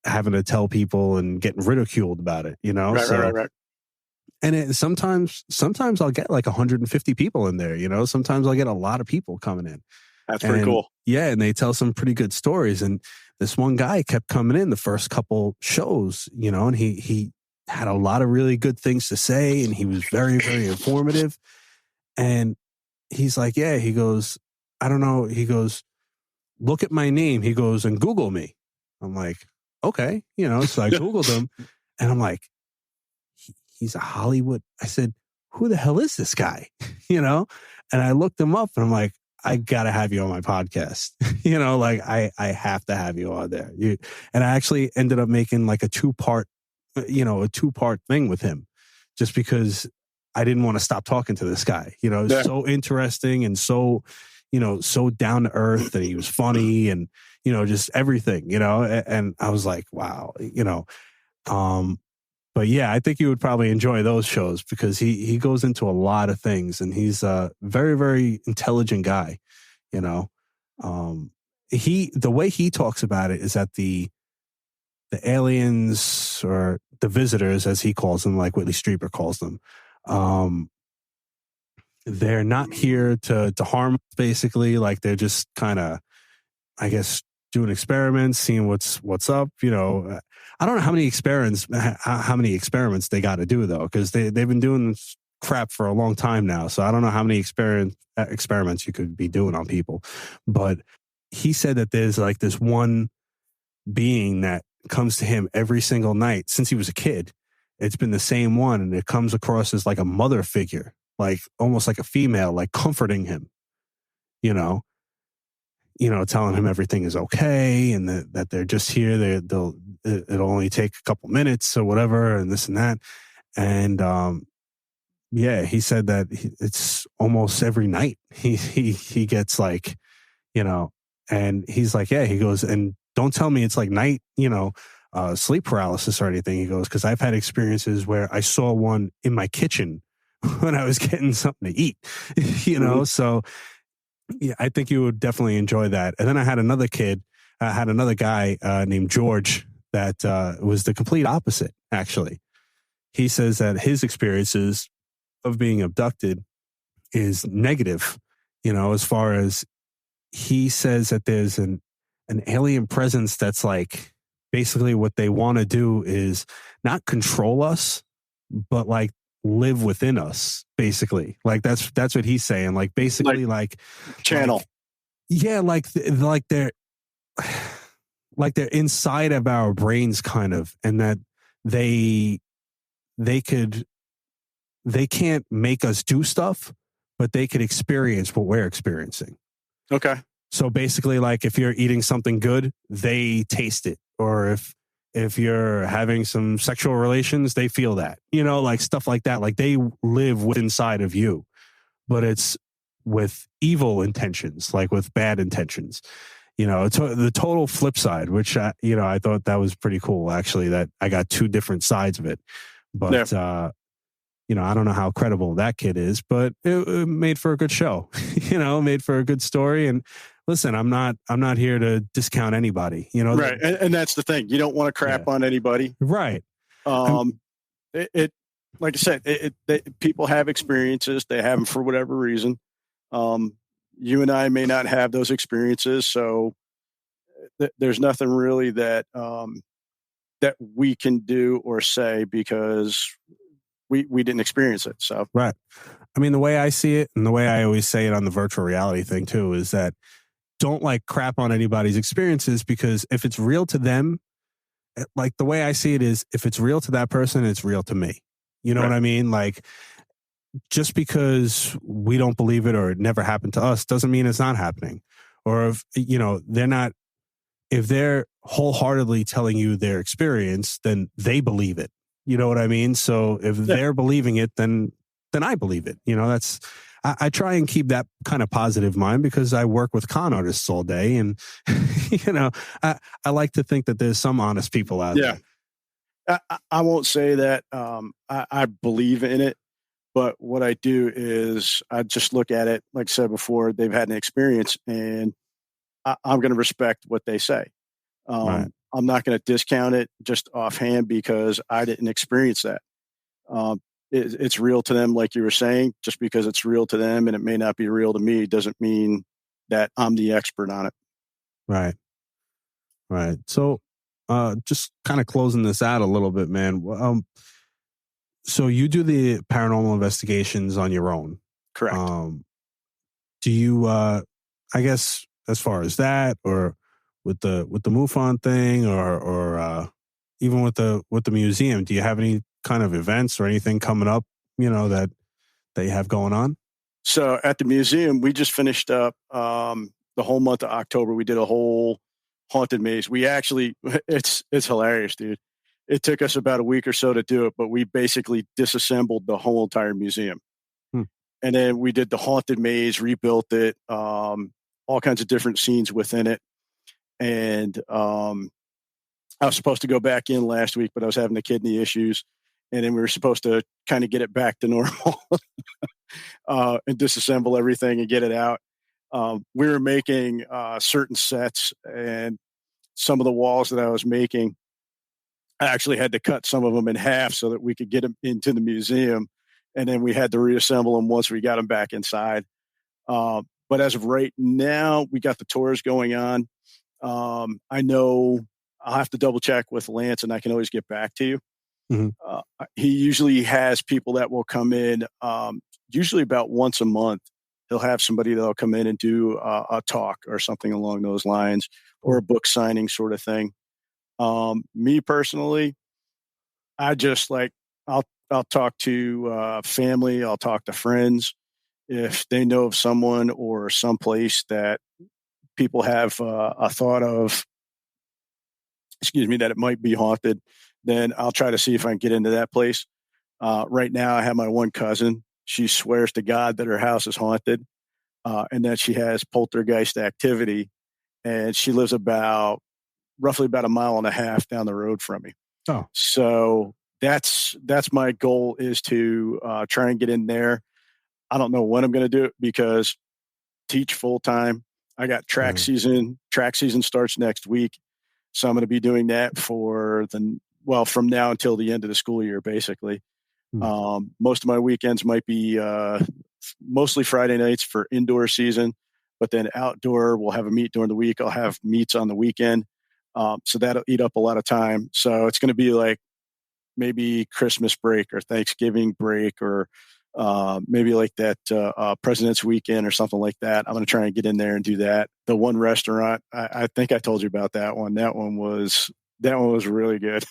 having to tell people and getting ridiculed about it, you know? Right. And sometimes I'll get like 150 people in there, you know? Sometimes I'll get a lot of people coming in. That's pretty cool. Yeah, and they tell some pretty good stories. And this one guy kept coming in the first couple shows, you know, and he had a lot of really good things to say, and he was very, very informative. And he's like, yeah, he goes, I don't know. He goes, look at my name. He goes, and Google me. I'm like, okay, you know, so I Googled him, and I'm like, he's a Hollywood. I said, who the hell is this guy? You know? And I looked him up, and I'm like, I got to have you on my podcast. You know, like I have to have you on there. And I actually ended up making like a two-part thing with him, just because I didn't want to stop talking to this guy. You know, yeah. So interesting and so, you know, so down to earth, and he was funny, and, you know, just everything, you know, and I was like, wow, you know, but yeah, I think you would probably enjoy those shows because he goes into a lot of things, and he's a very, very intelligent guy, you know. The way he talks about it is that the aliens, or the visitors, as he calls them, like Whitley Strieber calls them, they're not here to harm us, basically. Like, they're just kind of, I guess, doing experiments, seeing what's up. You know, I don't know how many experiments they got to do though, because they've been doing this crap for a long time now. So I don't know how many experiments you could be doing on people. But he said that there's like this one being that comes to him every single night since he was a kid. It's been the same one, and it comes across as like a mother figure, like almost like a female, like comforting him, you know, telling him everything is okay, and that they're just here. It'll only take a couple minutes or whatever, and this and that. And yeah, he said that it's almost every night he gets like, you know, and he's like, yeah, he goes, and don't tell me it's like night, you know, sleep paralysis or anything. He goes, because I've had experiences where I saw one in my kitchen when I was getting something to eat, you know. So yeah, I think you would definitely enjoy that. And then I had another guy named George that was the complete opposite, actually. He says that his experiences of being abducted is negative, you know, as far as he says that there's an alien presence that's like, basically what they want to do is not control us, but like live within us, basically. Like that's what he's saying. Like basically like channel. Like, yeah, like they're inside of our brains kind of, and that they can't make us do stuff, but they could experience what we're experiencing. Okay. So basically, like if you're eating something good, they taste it. Or if you're having some sexual relations, they feel that, you know, like stuff like that. Like they live inside of you, but it's with evil intentions, like with bad intentions, you know. It's the total flip side, which I thought that was pretty cool, actually, that I got two different sides of it. But, you know, I don't know how credible that kid is, but it made for a good show, you know, made for a good story. And listen, I'm not here to discount anybody, you know. Right. And that's the thing. You don't want to crap on anybody. Right. it like I said, people have experiences. They have them for whatever reason. You and I may not have those experiences, so there's nothing really that that we can do or say because we didn't experience it. So right. I mean, the way I see it, and the way I always say it on the virtual reality thing too, is that don't like crap on anybody's experiences, because if it's real to them, like the way I see it is, if it's real to that person, it's real to me. You know what I mean? Like, just because we don't believe it or it never happened to us doesn't mean it's not happening. Or if, if they're wholeheartedly telling you their experience, then they believe it. You know what I mean? So if they're believing it, then I believe it. That's, I try and keep that kind of positive mind, because I work with con artists all day, and I like to think that there's some honest people out there. I won't say that I believe in it, but what I do is I just look at it, like I said before, they've had an experience, and I'm going to respect what they say. I'm not going to discount it just offhand because I didn't experience that. It's real to them, like you were saying. Just because it's real to them and it may not be real to me doesn't mean that I'm the expert on it. Right. So just kind of closing this out a little bit, man. So you do the paranormal investigations on your own. Correct. Do you, I guess, as far as that, or with the MUFON thing, or even with the museum, do you have any kind of events or anything coming up, that you have going on? So at the museum, we just finished up the whole month of October. We did a whole haunted maze. We actually, it's hilarious, dude. It took us about a week or so to do it, but we basically disassembled the whole entire museum. And then we did the haunted maze, rebuilt it, all kinds of different scenes within it. And I was supposed to go back in last week, but I was having the kidney issues. And then we were supposed to kind of get it back to normal and disassemble everything and get it out. We were making certain sets, and some of the walls that I was making, I actually had to cut some of them in half so that we could get them into the museum. And then we had to reassemble them once we got them back inside. But as of right now, we got the tours going on. I know I'll have to double check with Lance, and I can always get back to you. He usually has people that will come in, usually about once a month. He'll have somebody that'll come in and do a talk or something along those lines, or a book signing sort of thing. Me personally, I just I'll talk to family. I'll talk to friends. If they know of someone or someplace that people have a thought of, that it might be haunted, then I'll try to see if I can get into that place. Right now, I have my one cousin. She swears to God that her house is haunted, and that she has poltergeist activity. And she lives roughly about a mile and a half down the road from me. Oh, so that's my goal, is to try and get in there. I don't know when I'm going to do it, because teach full time. I got track season. Track season starts next week. So I'm going to be doing that from now until the end of the school year, basically. Most of my weekends might be mostly Friday nights for indoor season, but then outdoor, we'll have a meet during the week. I'll have meets on the weekend. So that'll eat up a lot of time. So it's going to be like maybe Christmas break or Thanksgiving break, or maybe like that President's Weekend or something like that. I'm going to try and get in there and do that. The one restaurant, I think I told you about that one. That one was really good.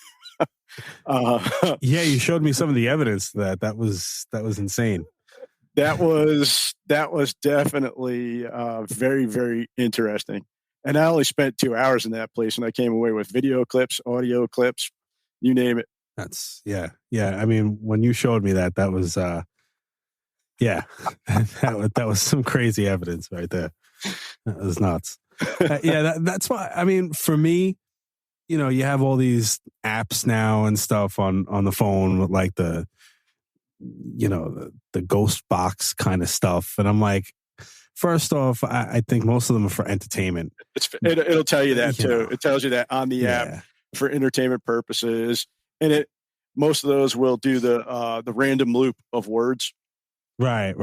Yeah, you showed me some of the evidence that was insane. That was definitely very, very interesting. And I only spent 2 hours in that place, and I came away with video clips, audio clips, you name it. That's yeah. I mean, when you showed me that was that was some crazy evidence right there. That was nuts. That's why. I mean, for me, you have all these apps now and stuff on the phone with like the ghost box kind of stuff. And I'm like, first off, I think most of them are for entertainment. It'll tell you that too. It tells you that on the app for entertainment purposes. And most of those will do the random loop of words. Right.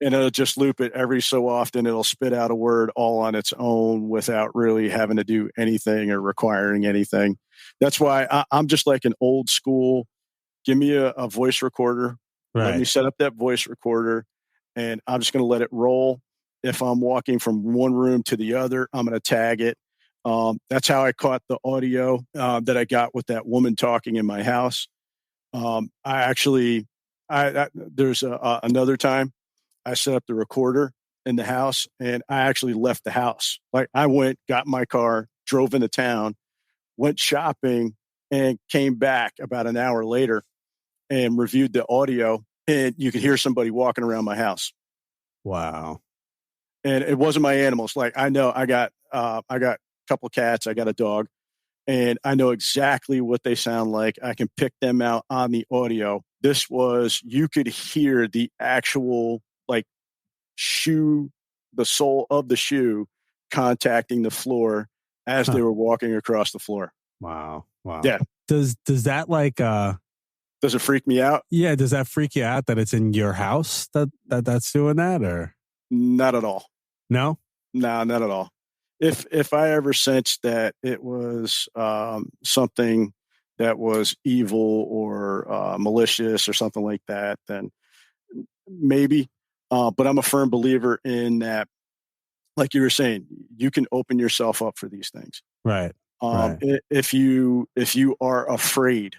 And it'll just loop it every so often. It'll spit out a word all on its own without really having to do anything or requiring anything. That's why I'm just like an old school. Give me a voice recorder. Right. Let me set up that voice recorder, and I'm just going to let it roll. If I'm walking from one room to the other, I'm going to tag it. That's how I caught the audio that I got with that woman talking in my house. There's another time I set up the recorder in the house, and I actually left the house. Like, I went, got my car, drove into town, went shopping, and came back about an hour later and reviewed the audio, and you could hear somebody walking around my house. Wow. And it wasn't my animals. Like, I know I got a couple cats, I got a dog, and I know exactly what they sound like. I can pick them out on the audio. This was, you could hear the actual, like, shoe, the sole of the shoe contacting the floor as they were walking across the floor. Wow. Yeah. Does that like does it freak me out? Yeah, does that freak you out that it's in your house that's doing that, or not at all? No, not at all. If I ever sensed that it was something that was evil or malicious or something like that, then maybe. But I'm a firm believer in that, like you were saying, you can open yourself up for these things. Right. If you are afraid,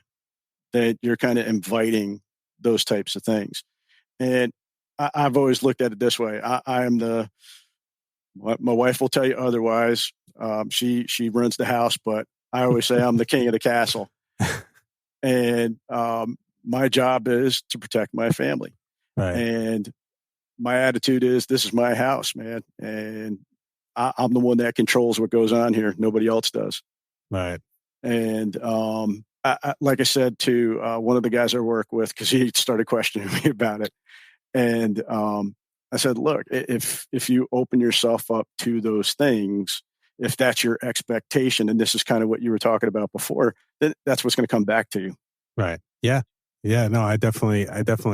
that you're kind of inviting those types of things. And I've always looked at it this way. I am my wife will tell you otherwise. She runs the house, but I always say I'm the king of the castle. And my job is to protect my family. Right. And my attitude is, this is my house, man. And I'm the one that controls what goes on here. Nobody else does. Right. And like I said to one of the guys I work with, because he started questioning me about it, and I said, look, if you open yourself up to those things, if that's your expectation, and this is kind of what you were talking about before, then that's what's going to come back to you. Right. Yeah. No, I definitely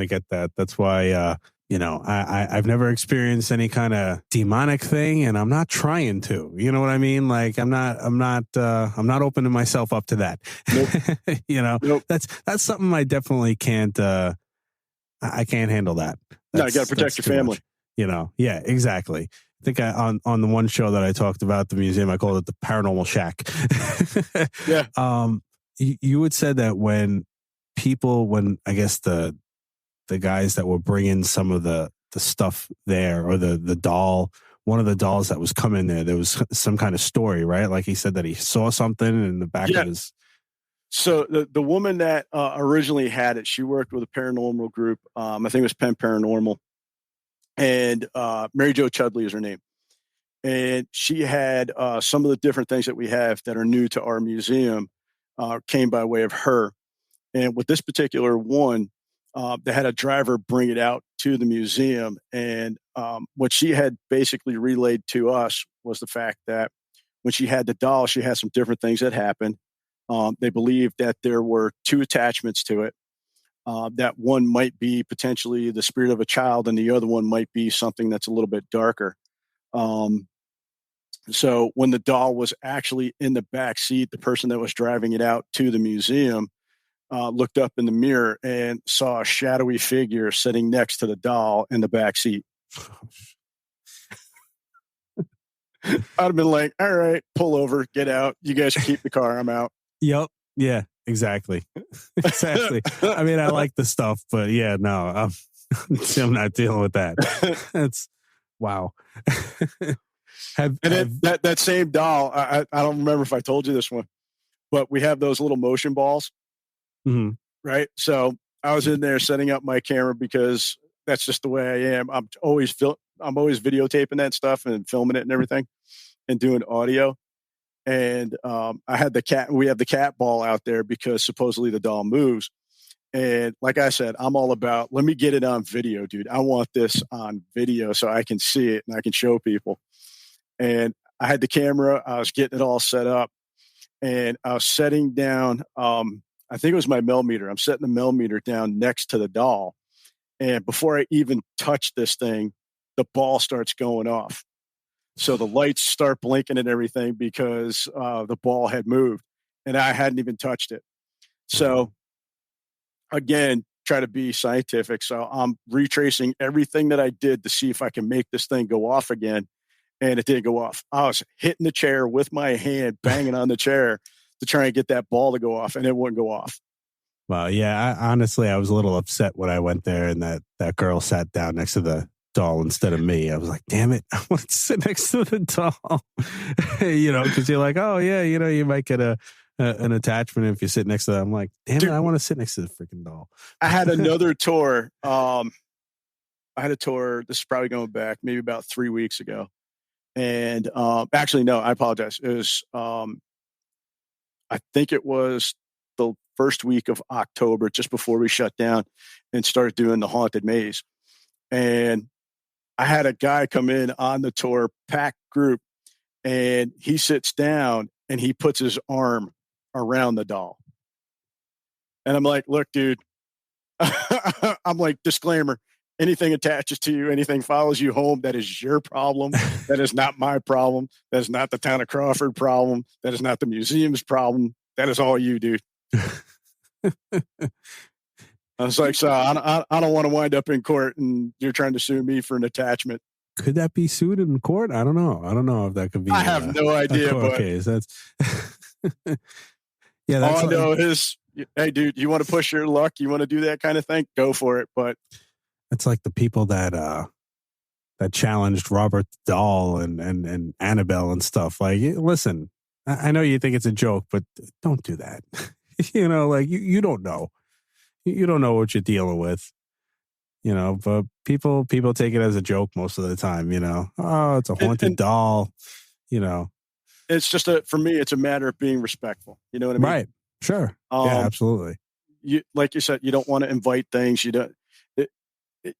get that. That's why I've never experienced any kind of demonic thing, and I'm not trying to. You know what I mean? Like, I'm not opening myself up to that. Nope. Nope. That's something I definitely can't. I can't handle that. No, you got to protect your family. Much, yeah, exactly. I think on the one show that I talked about the museum, I called it the Paranormal Shack. Yeah. You had said that when I guess the guys that were bringing some of the stuff there, or the doll, one of the dolls that was coming there was some kind of story, right? Like, he said that he saw something in the back of his. So the woman that originally had it, she worked with a paranormal group. I think it was Penn Paranormal, and Mary Jo Chudley is her name. And she had some of the different things that we have that are new to our museum came by way of her. And with this particular one, they had a driver bring it out to the museum. And what she had basically relayed to us was the fact that when she had the doll, she had some different things that happened. They believed that there were two attachments to it. That one might be potentially the spirit of a child, and the other one might be something that's a little bit darker. So when the doll was actually in the back seat, the person that was driving it out to the museum looked up in the mirror and saw a shadowy figure sitting next to the doll in the back seat. I'd have been like, all right, pull over, get out. You guys keep the car. I'm out. Yep. Yeah, exactly. Exactly. I mean, I like the stuff, but yeah, no, I'm not dealing with that. That's wow. That same doll, I don't remember if I told you this one, but we have those little motion balls. Mm-hmm. Right. So I was in there setting up my camera because that's just the way I am. I'm always videotaping that stuff and filming it and everything and doing audio. And I had we have the cat ball out there because supposedly the doll moves. And like I said, I'm all about, let me get it on video, dude. I want this on video so I can see it and I can show people. And I had the camera, I was getting it all set up, and I was setting down I think it was my millimeter. I'm setting the millimeter down next to the doll. And before I even touch this thing, the ball starts going off. So the lights start blinking and everything because the ball had moved and I hadn't even touched it. So again, try to be scientific. So I'm retracing everything that I did to see if I can make this thing go off again. And it didn't go off. I was hitting the chair with my hand, banging on the chair to try and get that ball to go off, and it wouldn't go off. Well, yeah, honestly, I was a little upset when I went there and that girl sat down next to the doll instead of me. I was like, damn it, I want to sit next to the doll. Because you're like, oh, yeah, you might get an attachment if you sit next to them. I'm like, damn it, I want to sit next to the freaking doll. I had another tour. I had a tour. This is probably going back maybe about 3 weeks ago. And actually, no, I apologize. It was, I think it was the first week of October, just before we shut down and started doing the Haunted Maze. And I had a guy come in on the tour, packed group, and he sits down and he puts his arm around the doll. And I'm like, look, dude, I'm like, disclaimer. Anything attaches to you, anything follows you home, that is your problem. That is not my problem. That is not the town of Crawford problem. That is not the museum's problem. That is all you, dude. I was like, so I don't want to wind up in court and you're trying to sue me for an attachment. Could that be sued in court? I don't know. I don't know if that could be. I have no idea. But case. That's yeah. That's all I know is, hey, dude, you want to push your luck? You want to do that kind of thing? Go for it. But it's like the people that challenged Robert Dahl and Annabelle and stuff. Like, listen, I know you think it's a joke, but don't do that. You don't know. You don't know what you're dealing with. But people take it as a joke most of the time. Oh, it's a haunted doll. It's just for me, it's a matter of being respectful. You know what I mean? Right. Sure. Yeah, absolutely. Like you said, you don't want to invite things.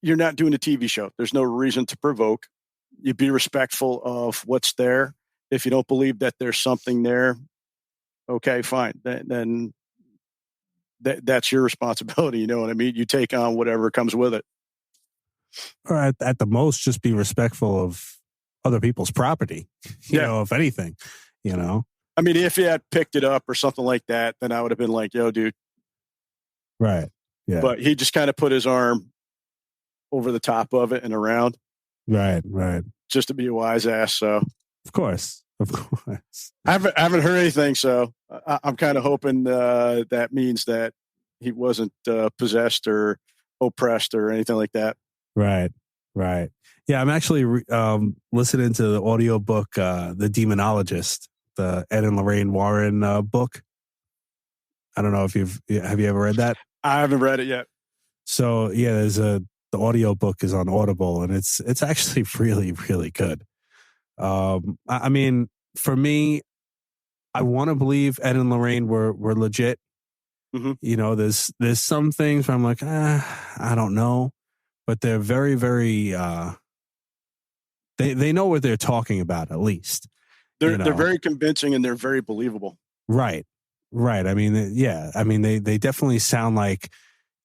You're not doing a TV show. There's no reason to provoke. You be respectful of what's there. If you don't believe that there's something there, okay, fine. Then that's your responsibility. You know what I mean? You take on whatever comes with it. Or at the most, just be respectful of other people's property. You know, if anything, I mean, if you had picked it up or something like that, then I would have been like, yo, dude. Right. Yeah. But he just kind of put his arm over the top of it and around. Right. Just to be a wise ass. So of course. I haven't heard anything. So I'm kind of hoping that means that he wasn't possessed or oppressed or anything like that. Right. Yeah. I'm actually listening to the audiobook, The Demonologist, the Ed and Lorraine Warren book. I don't know if have you ever read that? I haven't read it yet. So yeah, the audiobook is on Audible and it's actually really, really good. I mean, for me, I want to believe Ed and Lorraine were legit. Mm-hmm. There's some things where I'm like, I don't know, but they're very, very, they know what they're talking about, at least. They're very convincing and they're very believable. Right. I mean, they definitely sound like,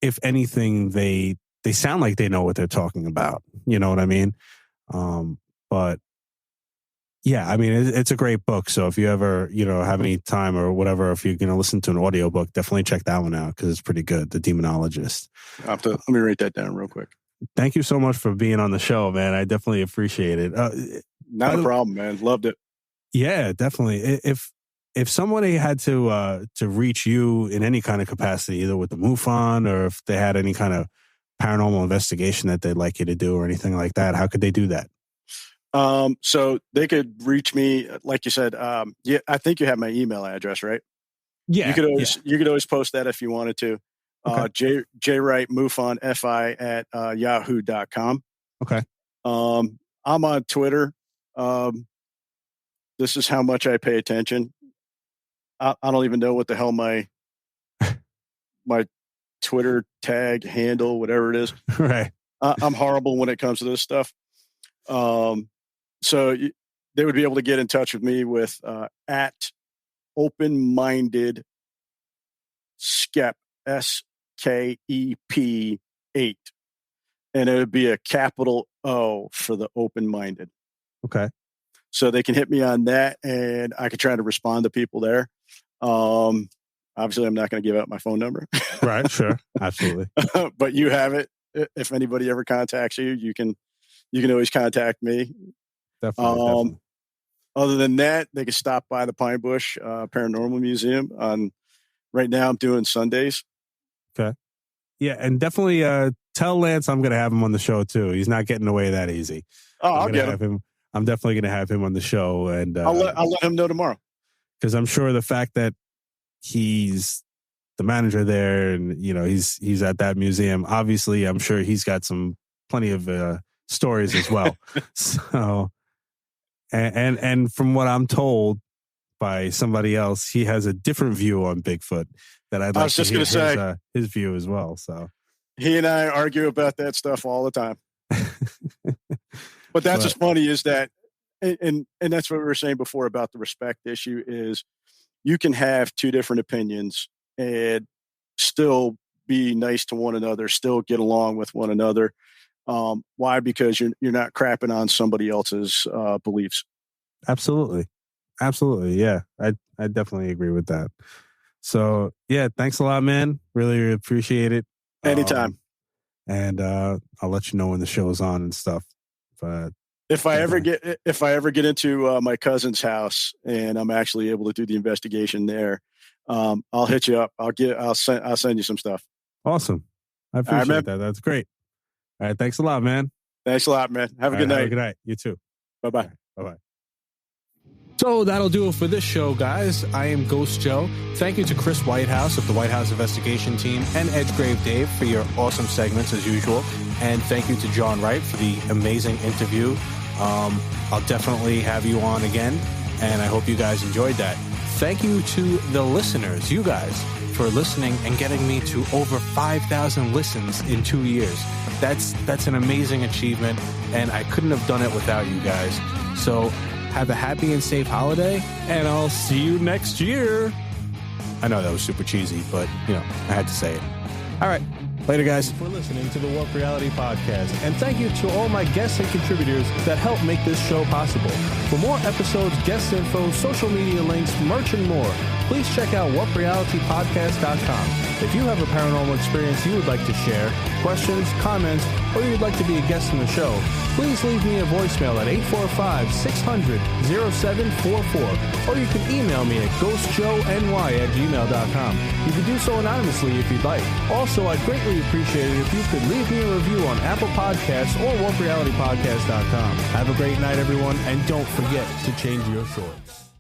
if anything, they sound like they know what they're talking about. You know what I mean? But yeah, I mean, it's a great book. So if you ever, have any time or whatever, if you're going to listen to an audiobook, definitely check that one out because it's pretty good. The Demonologist. Let me write that down real quick. Thank you so much for being on the show, man. I definitely appreciate it. Not a problem, man. Loved it. Yeah, definitely. If somebody had to reach you in any kind of capacity, either with the MUFON or if they had any kind of paranormal investigation that they'd like you to do or anything like that, how could they do that? So they could reach me, like you said. Yeah, I think you have my email address, right? Yeah. You could always post that if you wanted to. Okay. Wright MUFON FI at yahoo.com. Okay. I'm on Twitter. This is how much I pay attention. I don't even know what the hell my Twitter tag handle, whatever it is. Right. I'm horrible when it comes to this stuff. So they would be able to get in touch with me with at open-minded SKEP, SKEP 8. And it would be a capital O for the open-minded. Okay. So they can hit me on that, and I could try to respond to people there. Obviously, I'm not going to give out my phone number. Right, sure. Absolutely. But you have it. If anybody ever contacts you, you can always contact me. Definitely. Other than that, they can stop by the Pine Bush Paranormal Museum. Right now, I'm doing Sundays. Okay. Yeah, and definitely tell Lance I'm going to have him on the show, too. He's not getting away that easy. Oh, I'll get him. I'm definitely going to have him on the show. And I'll let him know tomorrow. Because I'm sure the fact that he's the manager there and, he's at that museum, obviously, I'm sure he's got plenty of stories as well. So, and from what I'm told by somebody else, he has a different view on Bigfoot that I'd like to hear his view as well. So he and I argue about that stuff all the time. But that's what's funny is that, and that's what we were saying before about the respect issue is you can have two different opinions and still be nice to one another, still get along with one another. Why? Because you're not crapping on somebody else's beliefs. Absolutely. Yeah. I definitely agree with that. So yeah, thanks a lot, man. Really appreciate it. Anytime. And I'll let you know when the show's on and stuff. But if I ever get into my cousin's house and I'm actually able to do the investigation there, I'll hit you up. I'll send you some stuff. Awesome. I appreciate that. That's great. All right. Thanks a lot, man. Thanks a lot, man. Have a good night. Have a good night. You too. Bye-bye. Right, bye-bye. So that'll do it for this show, guys. I am Ghost Joe. Thank you to Chris Whitehouse of the Whitehouse Investigation Team and Edgegrave Dave for your awesome segments as usual. And thank you to John Wright for the amazing interview. I'll definitely have you on again, and I hope you guys enjoyed that. Thank you to the listeners, you guys, for listening and getting me to over 5,000 listens in 2 years. That's an amazing achievement, and I couldn't have done it without you guys. So have a happy and safe holiday, and I'll see you next year. I know that was super cheesy, but, I had to say it. All right. Later, guys. For listening to the Warp Reality Podcast. And thank you to all my guests and contributors that help make this show possible. For more episodes, guest info, social media links, merch, and more, please check out warprealitypodcast.com. If you have a paranormal experience you would like to share, questions, comments, or you'd like to be a guest on the show, please leave me a voicemail at 845-600-0744, or you can email me at ghostjoeny@gmail.com. You can do so anonymously if you'd like. Also, I'd greatly appreciate it if you could leave me a review on Apple Podcasts or warprealitypodcast.com. Have a great night, everyone, and don't forget to change your shorts.